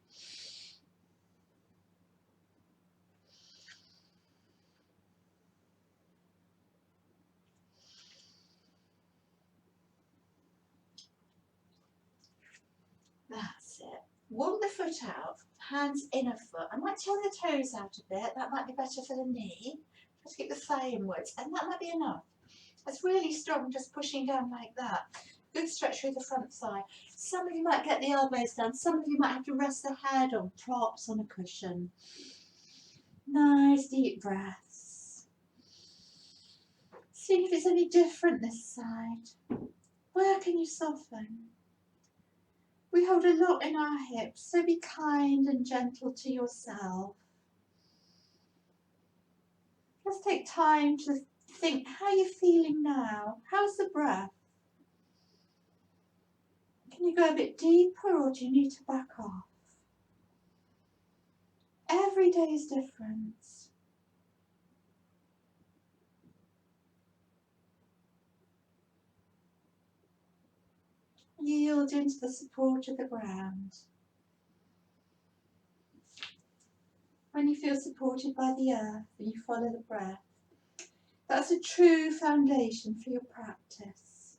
That's it. Walk the foot out, hands inner foot. I might turn the toes out a bit. That might be better for the knee. Just keep the thigh inwards, and that might be enough. That's really strong, just pushing down like that. Good stretch through the front thigh. Some of you might get the elbows down. Some of you might have to rest the head on props on a cushion. Nice deep breaths. See if it's any different this side. Where can you soften? We hold a lot in our hips, so be kind and gentle to yourself. Just take time to think, how are you feeling now? How's the breath? Can you go a bit deeper, or do you need to back off? Every day is different. Yield into the support of the ground. When you feel supported by the earth and you follow the breath, that's a true foundation for your practice.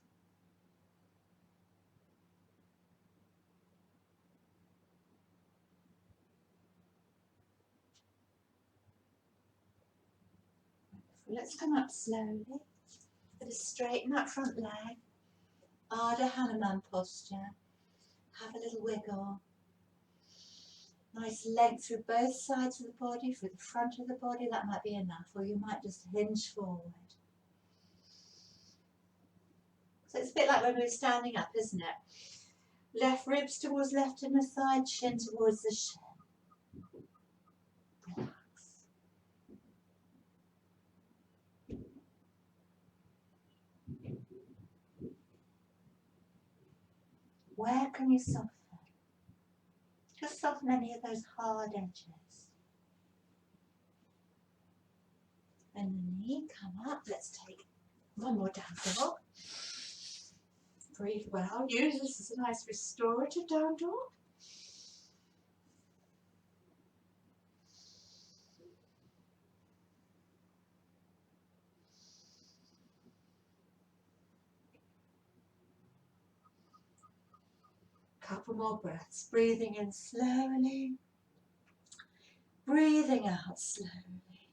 Let's come up slowly. Just straighten that front leg. Ardha Hanuman posture. Have a little wiggle. Nice length through both sides of the body, through the front of the body. That might be enough, or you might just hinge forward. So it's a bit like when we were standing up, isn't it? Left ribs towards left inner thigh, chin towards the shin. Relax. Where can you soften? Just Soften any of those hard edges. And the knee, come up. Let's take one more down dog. Breathe well. Use this as a nice restorative down dog. Couple more breaths. Breathing in slowly. Breathing out slowly.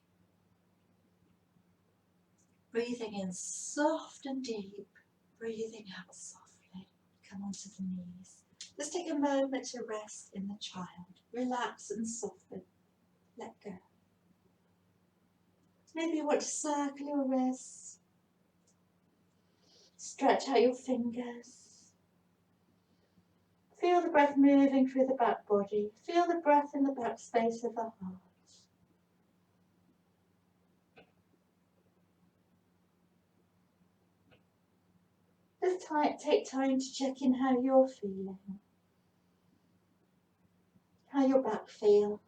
Breathing in soft and deep. Breathing out softly. Come onto the knees. Just take a moment to rest in the child. Relax and soften. Let go. Maybe you want to circle your wrists. Stretch out your fingers. Feel the breath moving through the back body. Feel the breath in the back space of the heart. Just take time to check in how you're feeling. How your back feels.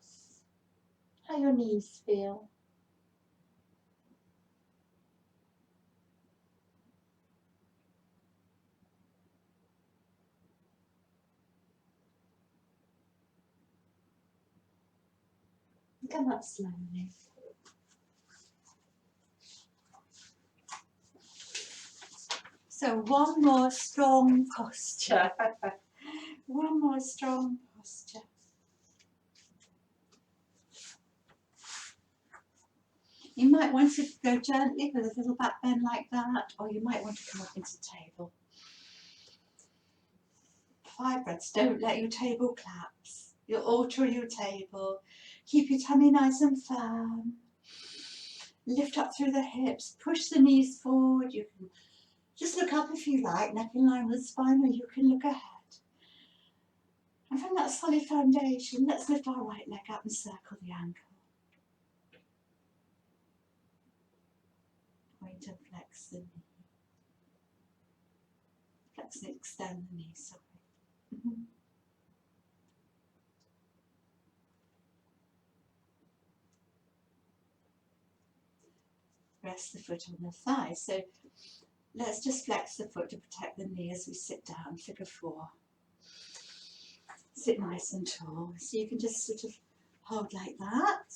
How your knees feel. Come up slowly. So one more strong posture. One more strong posture. You might want to go gently with a little back bend like that, or you might want to come up into table. 5 breaths. Don't let your table collapse. You'll alter your table. Keep your tummy nice and firm. Lift up through the hips. Push the knees forward. You can just look up if you like, neck in line with the spine, or you can look ahead. And from that solid foundation, let's lift our right leg up and circle the ankle. Point and flex the knee. Flex and extend the knee, sorry. Rest the foot on the thigh. So let's just flex the foot to protect the knee as we sit down, figure 4. Sit nice and tall. So you can just sort of hold like that.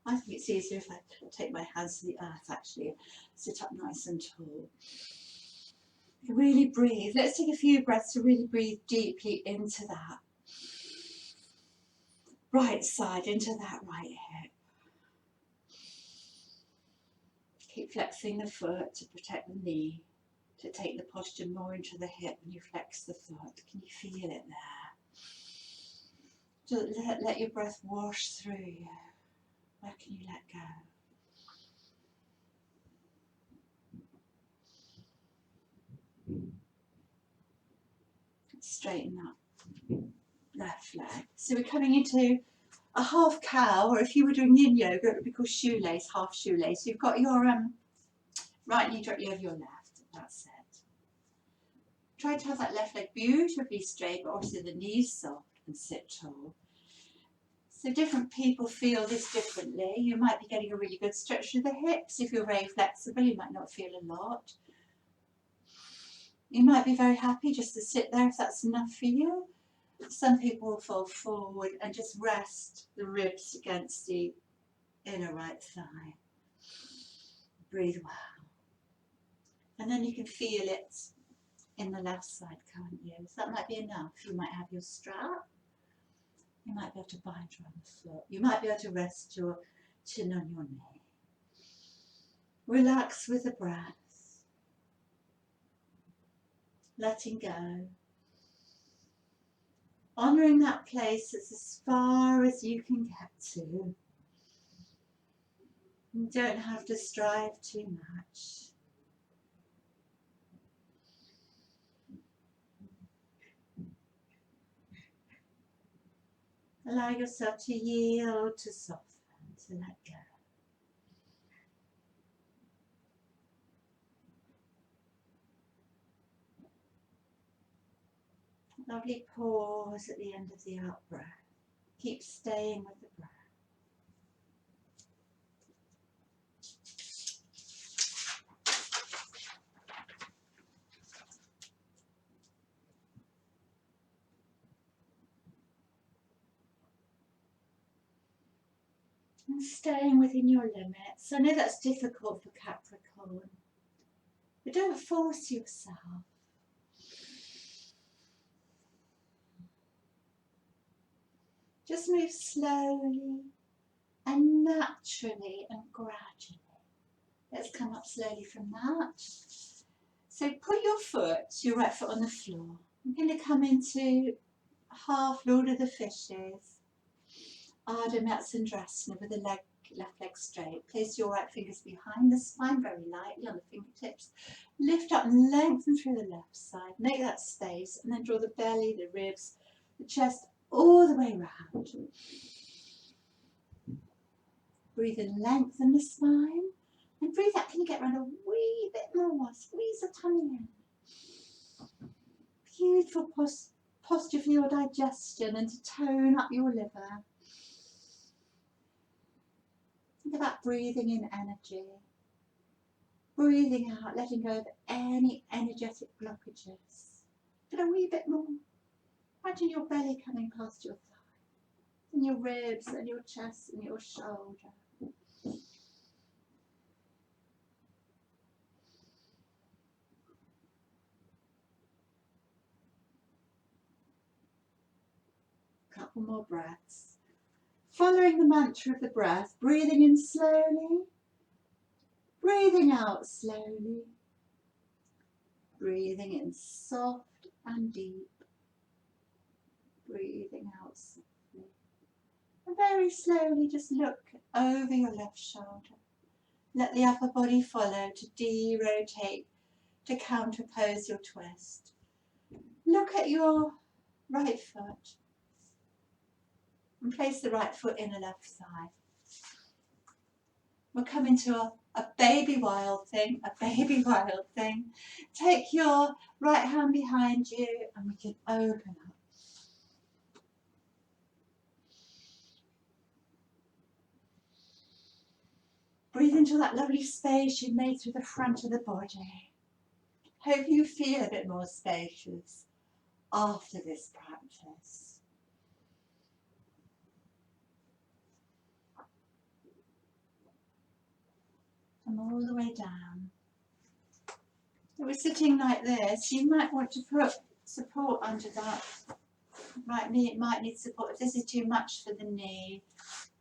I think it's easier if I take my hands to the earth actually. Sit up nice and tall. Really breathe. Let's take a few breaths to really breathe deeply into that. Right side, into that right hip. Keep flexing the foot to protect the knee, to take the posture more into the hip when you flex the foot. Can you feel it there? Just let your breath wash through you. Where can you let go? Straighten up. Left leg. So we're coming into a half cow, or if you were doing yin yoga, it would be called shoelace, half shoelace. So you've got your right knee directly over your left. That's it. Try to have that left leg beautifully straight, but obviously the knees soft and sit tall. So different people feel this differently. You might be getting a really good stretch through the hips. If you're very flexible, you might not feel a lot. You might be very happy just to sit there if that's enough for you. Some people will fall forward and just rest the ribs against the inner right thigh. Breathe well. And then you can feel it in the left side, can't you? So that might be enough. You might have your strap. You might be able to bind around the foot. You might be able to rest your chin on your knee. Relax with the breath. Letting go. Honouring that place that's as far as you can get to. You don't have to strive too much. Allow yourself to yield, to soften, to let go. Lovely pause at the end of the out breath. Keep staying with the breath. And staying within your limits. I know that's difficult for Capricorn, but don't force yourself. Just move slowly and naturally and gradually. Let's come up slowly from that. So put your foot, your right foot on the floor. I'm going to come into half Lord of the Fishes, Ardha Matsyendrasana with the left leg straight. Place your right fingers behind the spine, very lightly on the fingertips. Lift up and lengthen through the left side. Make that space and then draw the belly, the ribs, the chest all the way around. Breathe and lengthen the spine. And breathe out. Can you get around a wee bit more? Squeeze the tummy in. Beautiful posture for your digestion and to tone up your liver. Think about breathing in energy. Breathing out, letting go of any energetic blockages. But a wee bit more. Imagine your belly coming past your thigh, and your ribs, and your chest, and your shoulder. Couple more breaths. Following the mantra of the breath, breathing in slowly, breathing out slowly, breathing in soft and deep, breathing out softly. And very slowly just look over your left shoulder. Let the upper body follow to de-rotate, to counterpose your twist. Look at your right foot and place the right foot in the left thigh. We'll come into a baby wild thing, Take your right hand behind you and we can open up. Breathe into that lovely space you've made through the front of the body. Hope you feel a bit more spacious after this practice. Come all the way down. If we're sitting like this, you might want to put support under that. Might need support. If this is too much for the knee,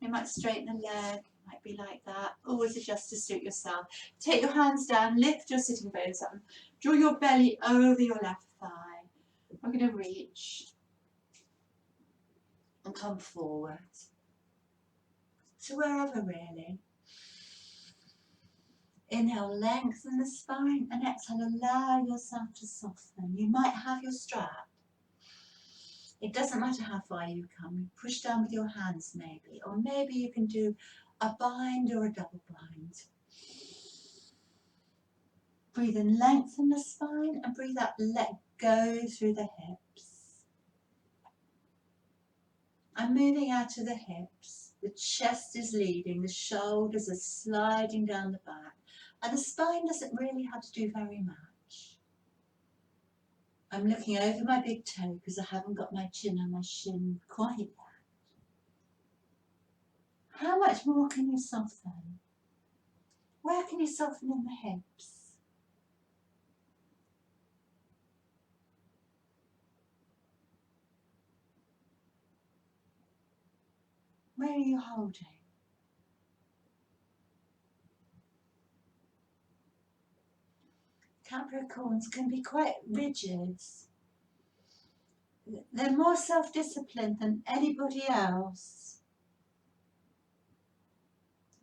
you might straighten the leg. Might be like that. Always adjust to suit yourself. Take your hands down, lift your sitting bones up. Draw your belly over your left thigh. We're going to reach and come forward. So wherever really. Inhale, lengthen the spine, and exhale, allow yourself to soften. You might have your strap. It doesn't matter how far you come. You push down with your hands maybe, or maybe you can do a bind or a double bind. Breathe in, lengthen the spine, and breathe out, let go through the hips. I'm moving out of the hips. The chest is leading, the shoulders are sliding down the back, and the spine doesn't really have to do very much. I'm looking over my big toe because I haven't got my chin and my shin quite yet. How much more can you soften? Where can you soften in the hips? Where are you holding? Capricorns can be quite rigid. They're more self-disciplined than anybody else.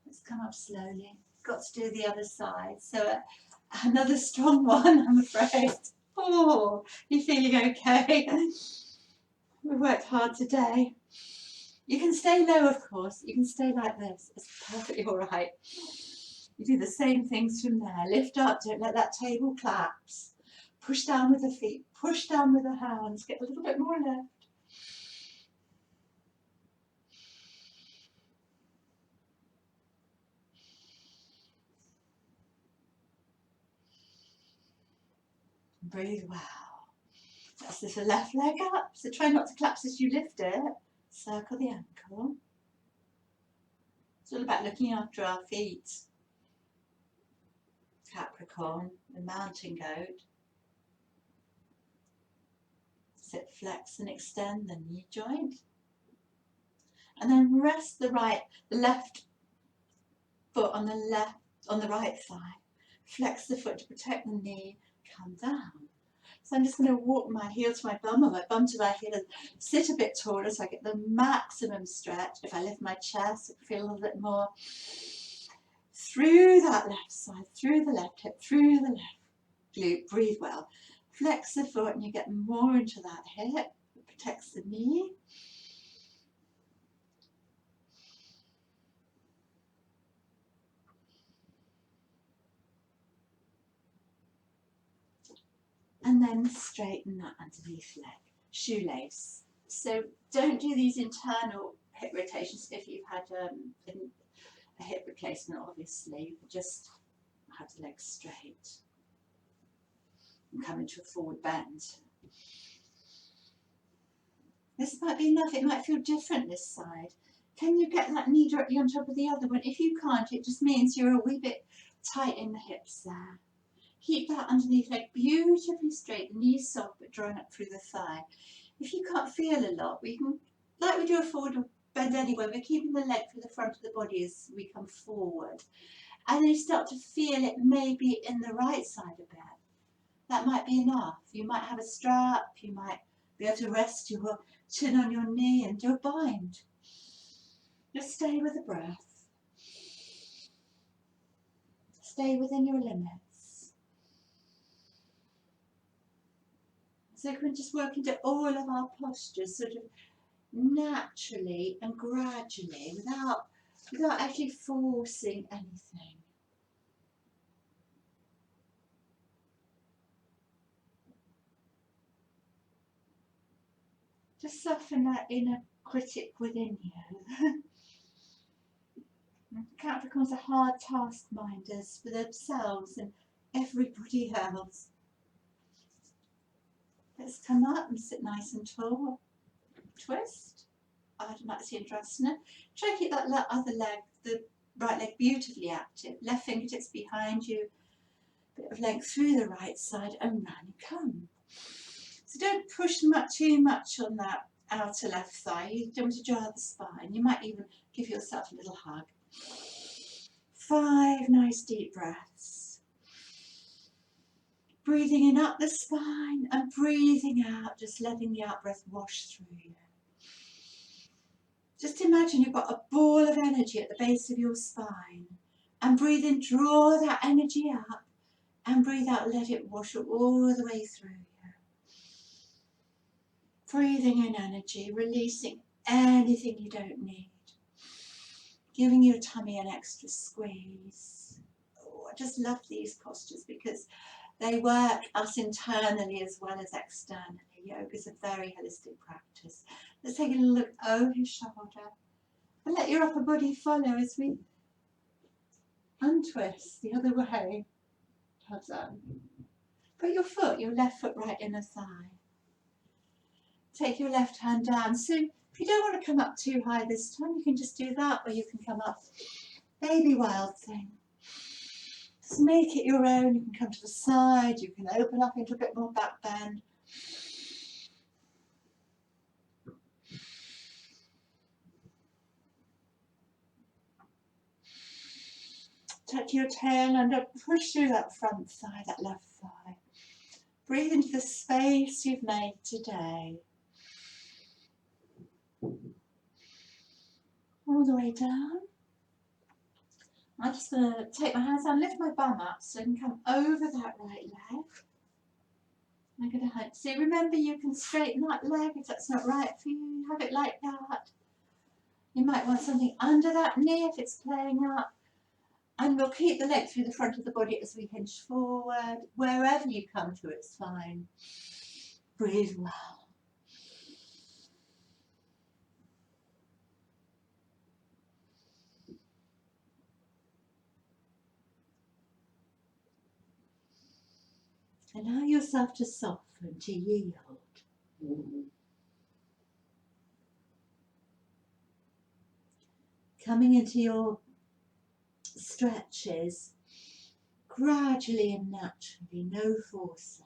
Let's come up slowly. Got to do the other side. So another strong one, I'm afraid. Oh, you feeling okay? We worked hard today. You can stay low, of course. You can stay like this. It's perfectly all right. You do the same things from there. Lift up, don't let that table collapse. Push down with the feet, push down with the hands. Get a little bit more lift. Breathe well. Let's lift the left leg up. So try not to collapse as you lift it. Circle the ankle. It's all about looking after our feet. Capricorn, the mountain goat. Sit, flex and extend the knee joint. And then rest the left foot on the right thigh. Flex the foot to protect the knee. Come down. So I'm just going to walk my heel to my bum or my bum to my heel and sit a bit taller so I get the maximum stretch. If I lift my chest, I feel a little bit more through that left side, through the left hip, through the left glute. Breathe well. Flex the foot and you get more into that hip. It protects the knee. And then straighten that underneath leg, shoelace. So don't do these internal hip rotations if you've had a hip replacement, obviously. Just have the legs straight and come into a forward bend. This might be enough, it might feel different this side. Can you get that knee directly on top of the other one? If you can't, it just means you're a wee bit tight in the hips there. Keep that underneath leg beautifully straight, the knees soft but drawing up through the thigh. If you can't feel a lot, we can, like we do a forward bend anyway, we're keeping the leg through the front of the body as we come forward. And then you start to feel it maybe in the right side a bit. That might be enough. You might have a strap, you might be able to rest your chin on your knee and do a bind. Just stay with the breath. Stay within your limits. So we can just work into all of our postures sort of naturally and gradually without actually forcing anything. Just soften that inner critic within you. Capricorns are hard taskminders for themselves and everybody else. Let's come up and sit nice and tall. Twist. Ardha Matsyendrasana. Try to keep that other leg, the right leg, beautifully active. Left fingertips behind you. Bit of length through the right side and round you come. So don't push too much on that outer left thigh. You don't want to jar the spine. You might even give yourself a little hug. 5 nice deep breaths. Breathing in up the spine and breathing out, just letting the out breath wash through you. Just imagine you've got a ball of energy at the base of your spine. And breathe in, draw that energy up. And breathe out, let it wash all the way through you. Breathing in energy, releasing anything you don't need. Giving your tummy an extra squeeze. Oh, I just love these postures because they work us internally as well as externally. Yoga is a very holistic practice. Let's take a little look over your shoulder and let your upper body follow as we untwist the other way. Toes up. Put your left foot right in the thigh. Take your left hand down. So if you don't want to come up too high this time, you can just do that, or you can come up baby wild thing. Just make it your own. You can come to the side, you can open up into a bit more back bend. Tuck your tail under, push through that front thigh, that left thigh. Breathe into the space you've made today. All the way down. I'm just going to take my hands down, lift my bum up so I can come over that right leg. I'm going to so remember you can straighten that leg if that's not right for you. Have it like that. You might want something under that knee if it's playing up. And we'll keep the leg through the front of the body as we hinge forward. Wherever you come to, it's fine. Breathe well. Allow yourself to soften, to yield. Coming into your stretches gradually and naturally, no forcing.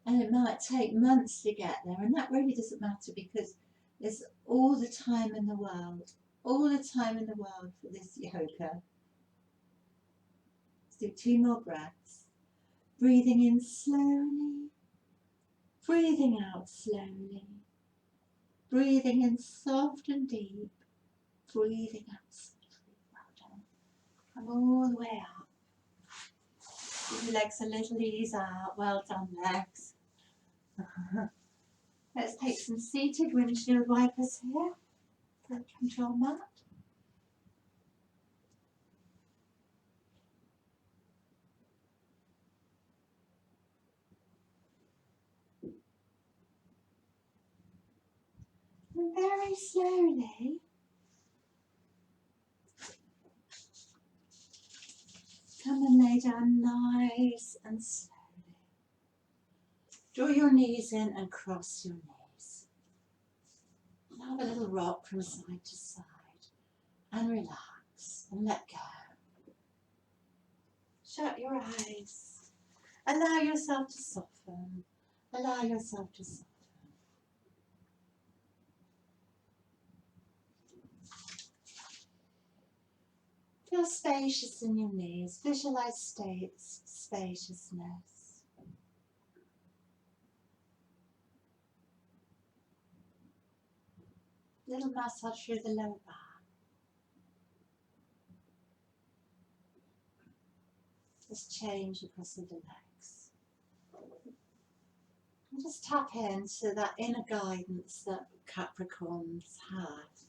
And it might take months to get there, and that really doesn't matter because there's all the time in the world, all the time in the world for this yoga. Let's do 2 more breaths. Breathing in slowly, breathing out slowly, breathing in soft and deep, breathing out softly. Well done. Come all the way up. Give your legs a little ease out. Well done, legs. Let's take some seated windshield wipers here for a control mat. And very slowly, come and lay down nice and slowly. Draw your knees in and cross your knees. And have a little rock from side to side. And relax and let go. Shut your eyes. Allow yourself to soften. Allow yourself to soften. Feel spacious in your knees. Visualize spaciousness. Little massage through the lower back. Just change across the legs. And just tap into that inner guidance that Capricorns have.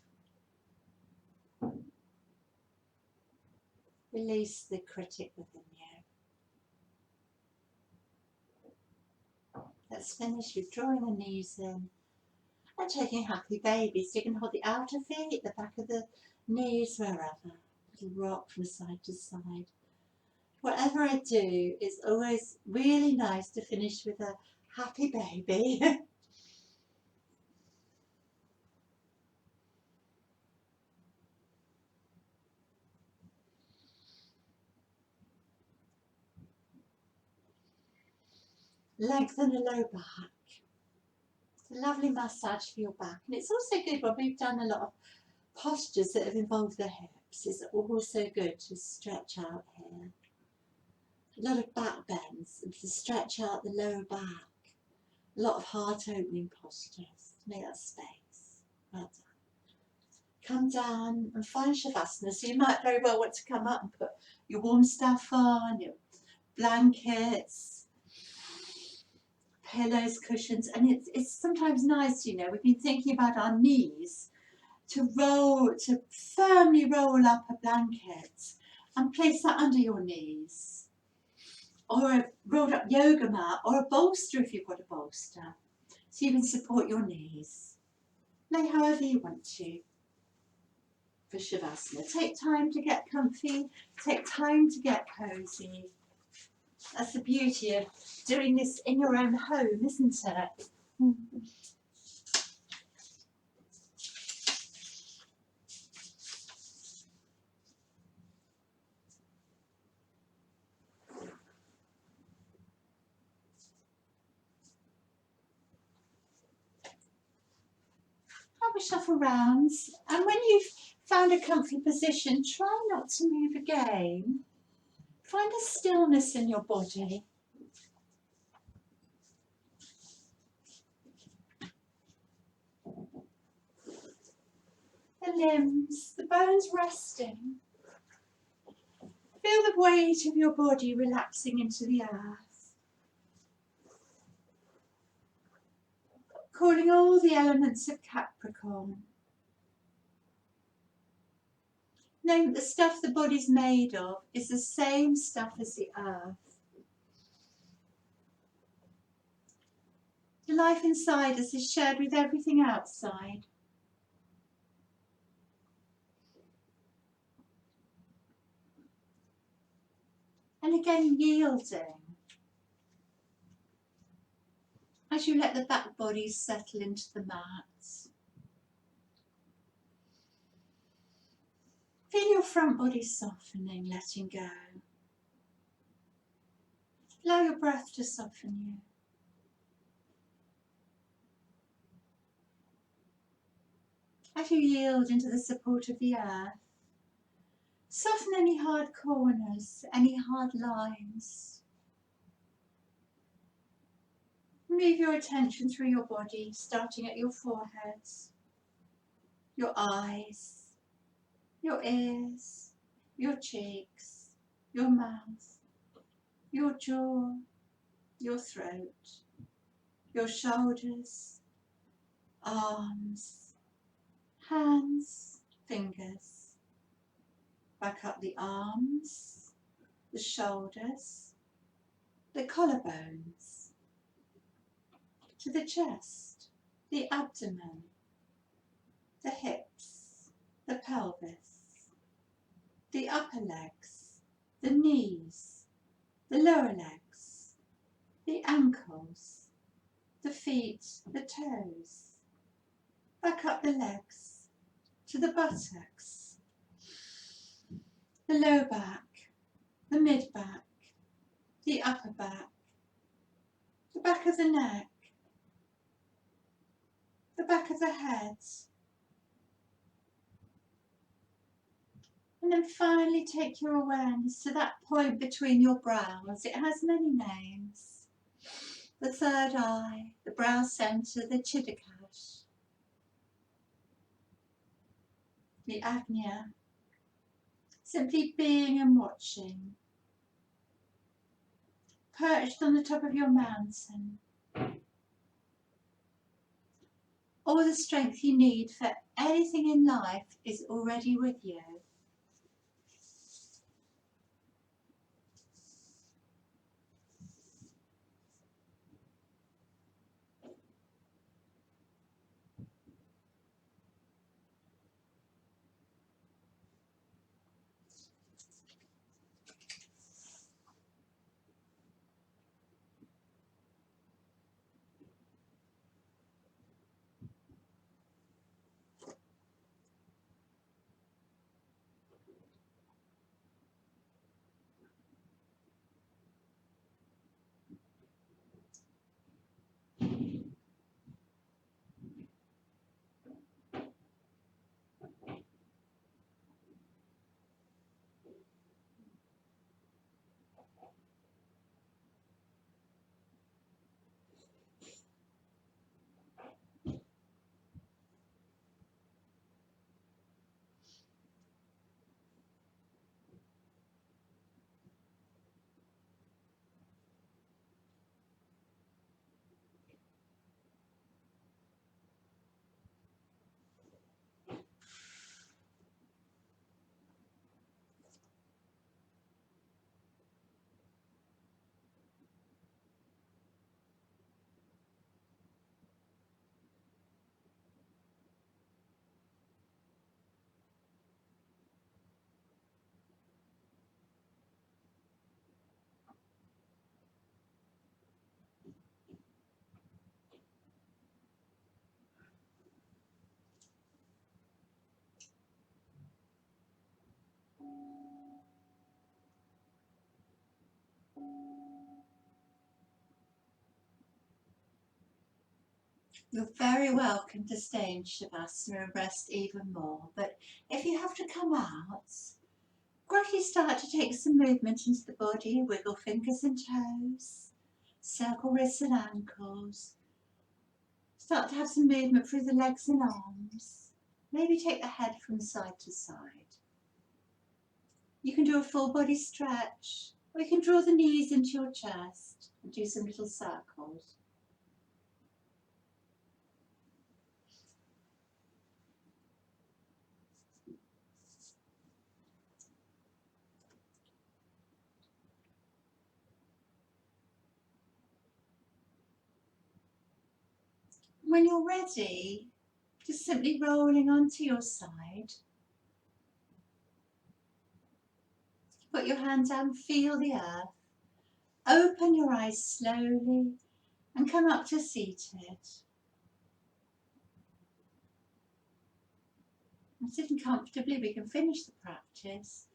Release the critic within you. Let's finish with drawing the knees in and taking happy baby. So you can hold the outer feet, the back of the knees, wherever. Little rock from side to side. Whatever I do, it's always really nice to finish with a happy baby. Lengthen the low back. It's a lovely massage for your back. And it's also good when we've done a lot of postures that have involved the hips. It's also good to stretch out here. A lot of back bends and to stretch out the lower back. A lot of heart opening postures to make that space. Well done. Come down and find Shavasana. So you might very well want to come up and put your warm stuff on, your blankets, pillows, cushions. And it's sometimes nice, you know, we've been thinking about our knees, to firmly roll up a blanket and place that under your knees. Or a rolled up yoga mat, or a bolster if you've got a bolster, so you can support your knees. Lay however you want to for Shavasana. Take time to get comfy, take time to get cosy. That's the beauty of doing this in your own home, isn't it? Have a shuffle rounds, and when you've found a comfy position, try not to move again. Find a stillness in your body. The limbs, the bones resting. Feel the weight of your body relaxing into the earth. Calling all the elements of Capricorn. Knowing that the stuff the body's made of is the same stuff as the earth. The life inside us is shared with everything outside. And again, yielding. as you let the back body settle into the mat. Feel your front body softening, letting go. Allow your breath to soften you. As you yield into the support of the earth, soften any hard corners, any hard lines. Move your attention through your body, starting at your forehead, your eyes, your ears, your cheeks, your mouth, your jaw, your throat, your shoulders, arms, hands, fingers. Back up the arms, the shoulders, the collarbones, to the chest, the abdomen, the hips, the pelvis, the upper legs, the knees, the lower legs, the ankles, the feet, the toes. Back up the legs to the buttocks, the low back, the mid back, the upper back, the back of the neck, the back of the head. And then finally take your awareness to that point between your brows. It has many names. The third eye, the brow centre, the chittakash, the agnya. Simply being and watching. Perched on the top of your mountain. All the strength you need for anything in life is already with you. You're very welcome to stay in Shavasana and rest even more, but if you have to come out, gradually start to take some movement into the body, wiggle fingers and toes, circle wrists and ankles, start to have some movement through the legs and arms, maybe take the head from side to side. You can do a full body stretch, or you can draw the knees into your chest and do some little circles. When you're ready, just simply rolling onto your side. Put your hand down, feel the earth. Open your eyes slowly and come up to seated. And sitting comfortably, we can finish the practice.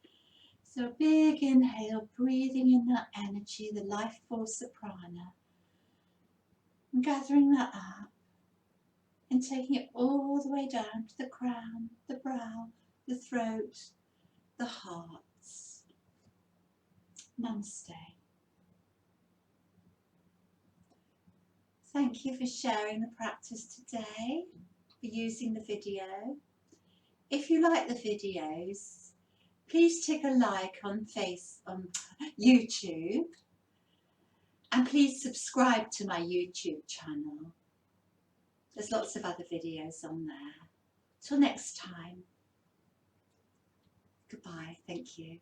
So a big inhale, breathing in that energy, the life force soprana, and gathering that up and taking it all the way down to the crown, the brow, the throat, the hearts. Namaste. Thank you for sharing the practice today, for using the video. If you like the videos, please tick a like on YouTube, and please subscribe to my YouTube channel. There's lots of other videos on there. Till next time. Goodbye. Thank you.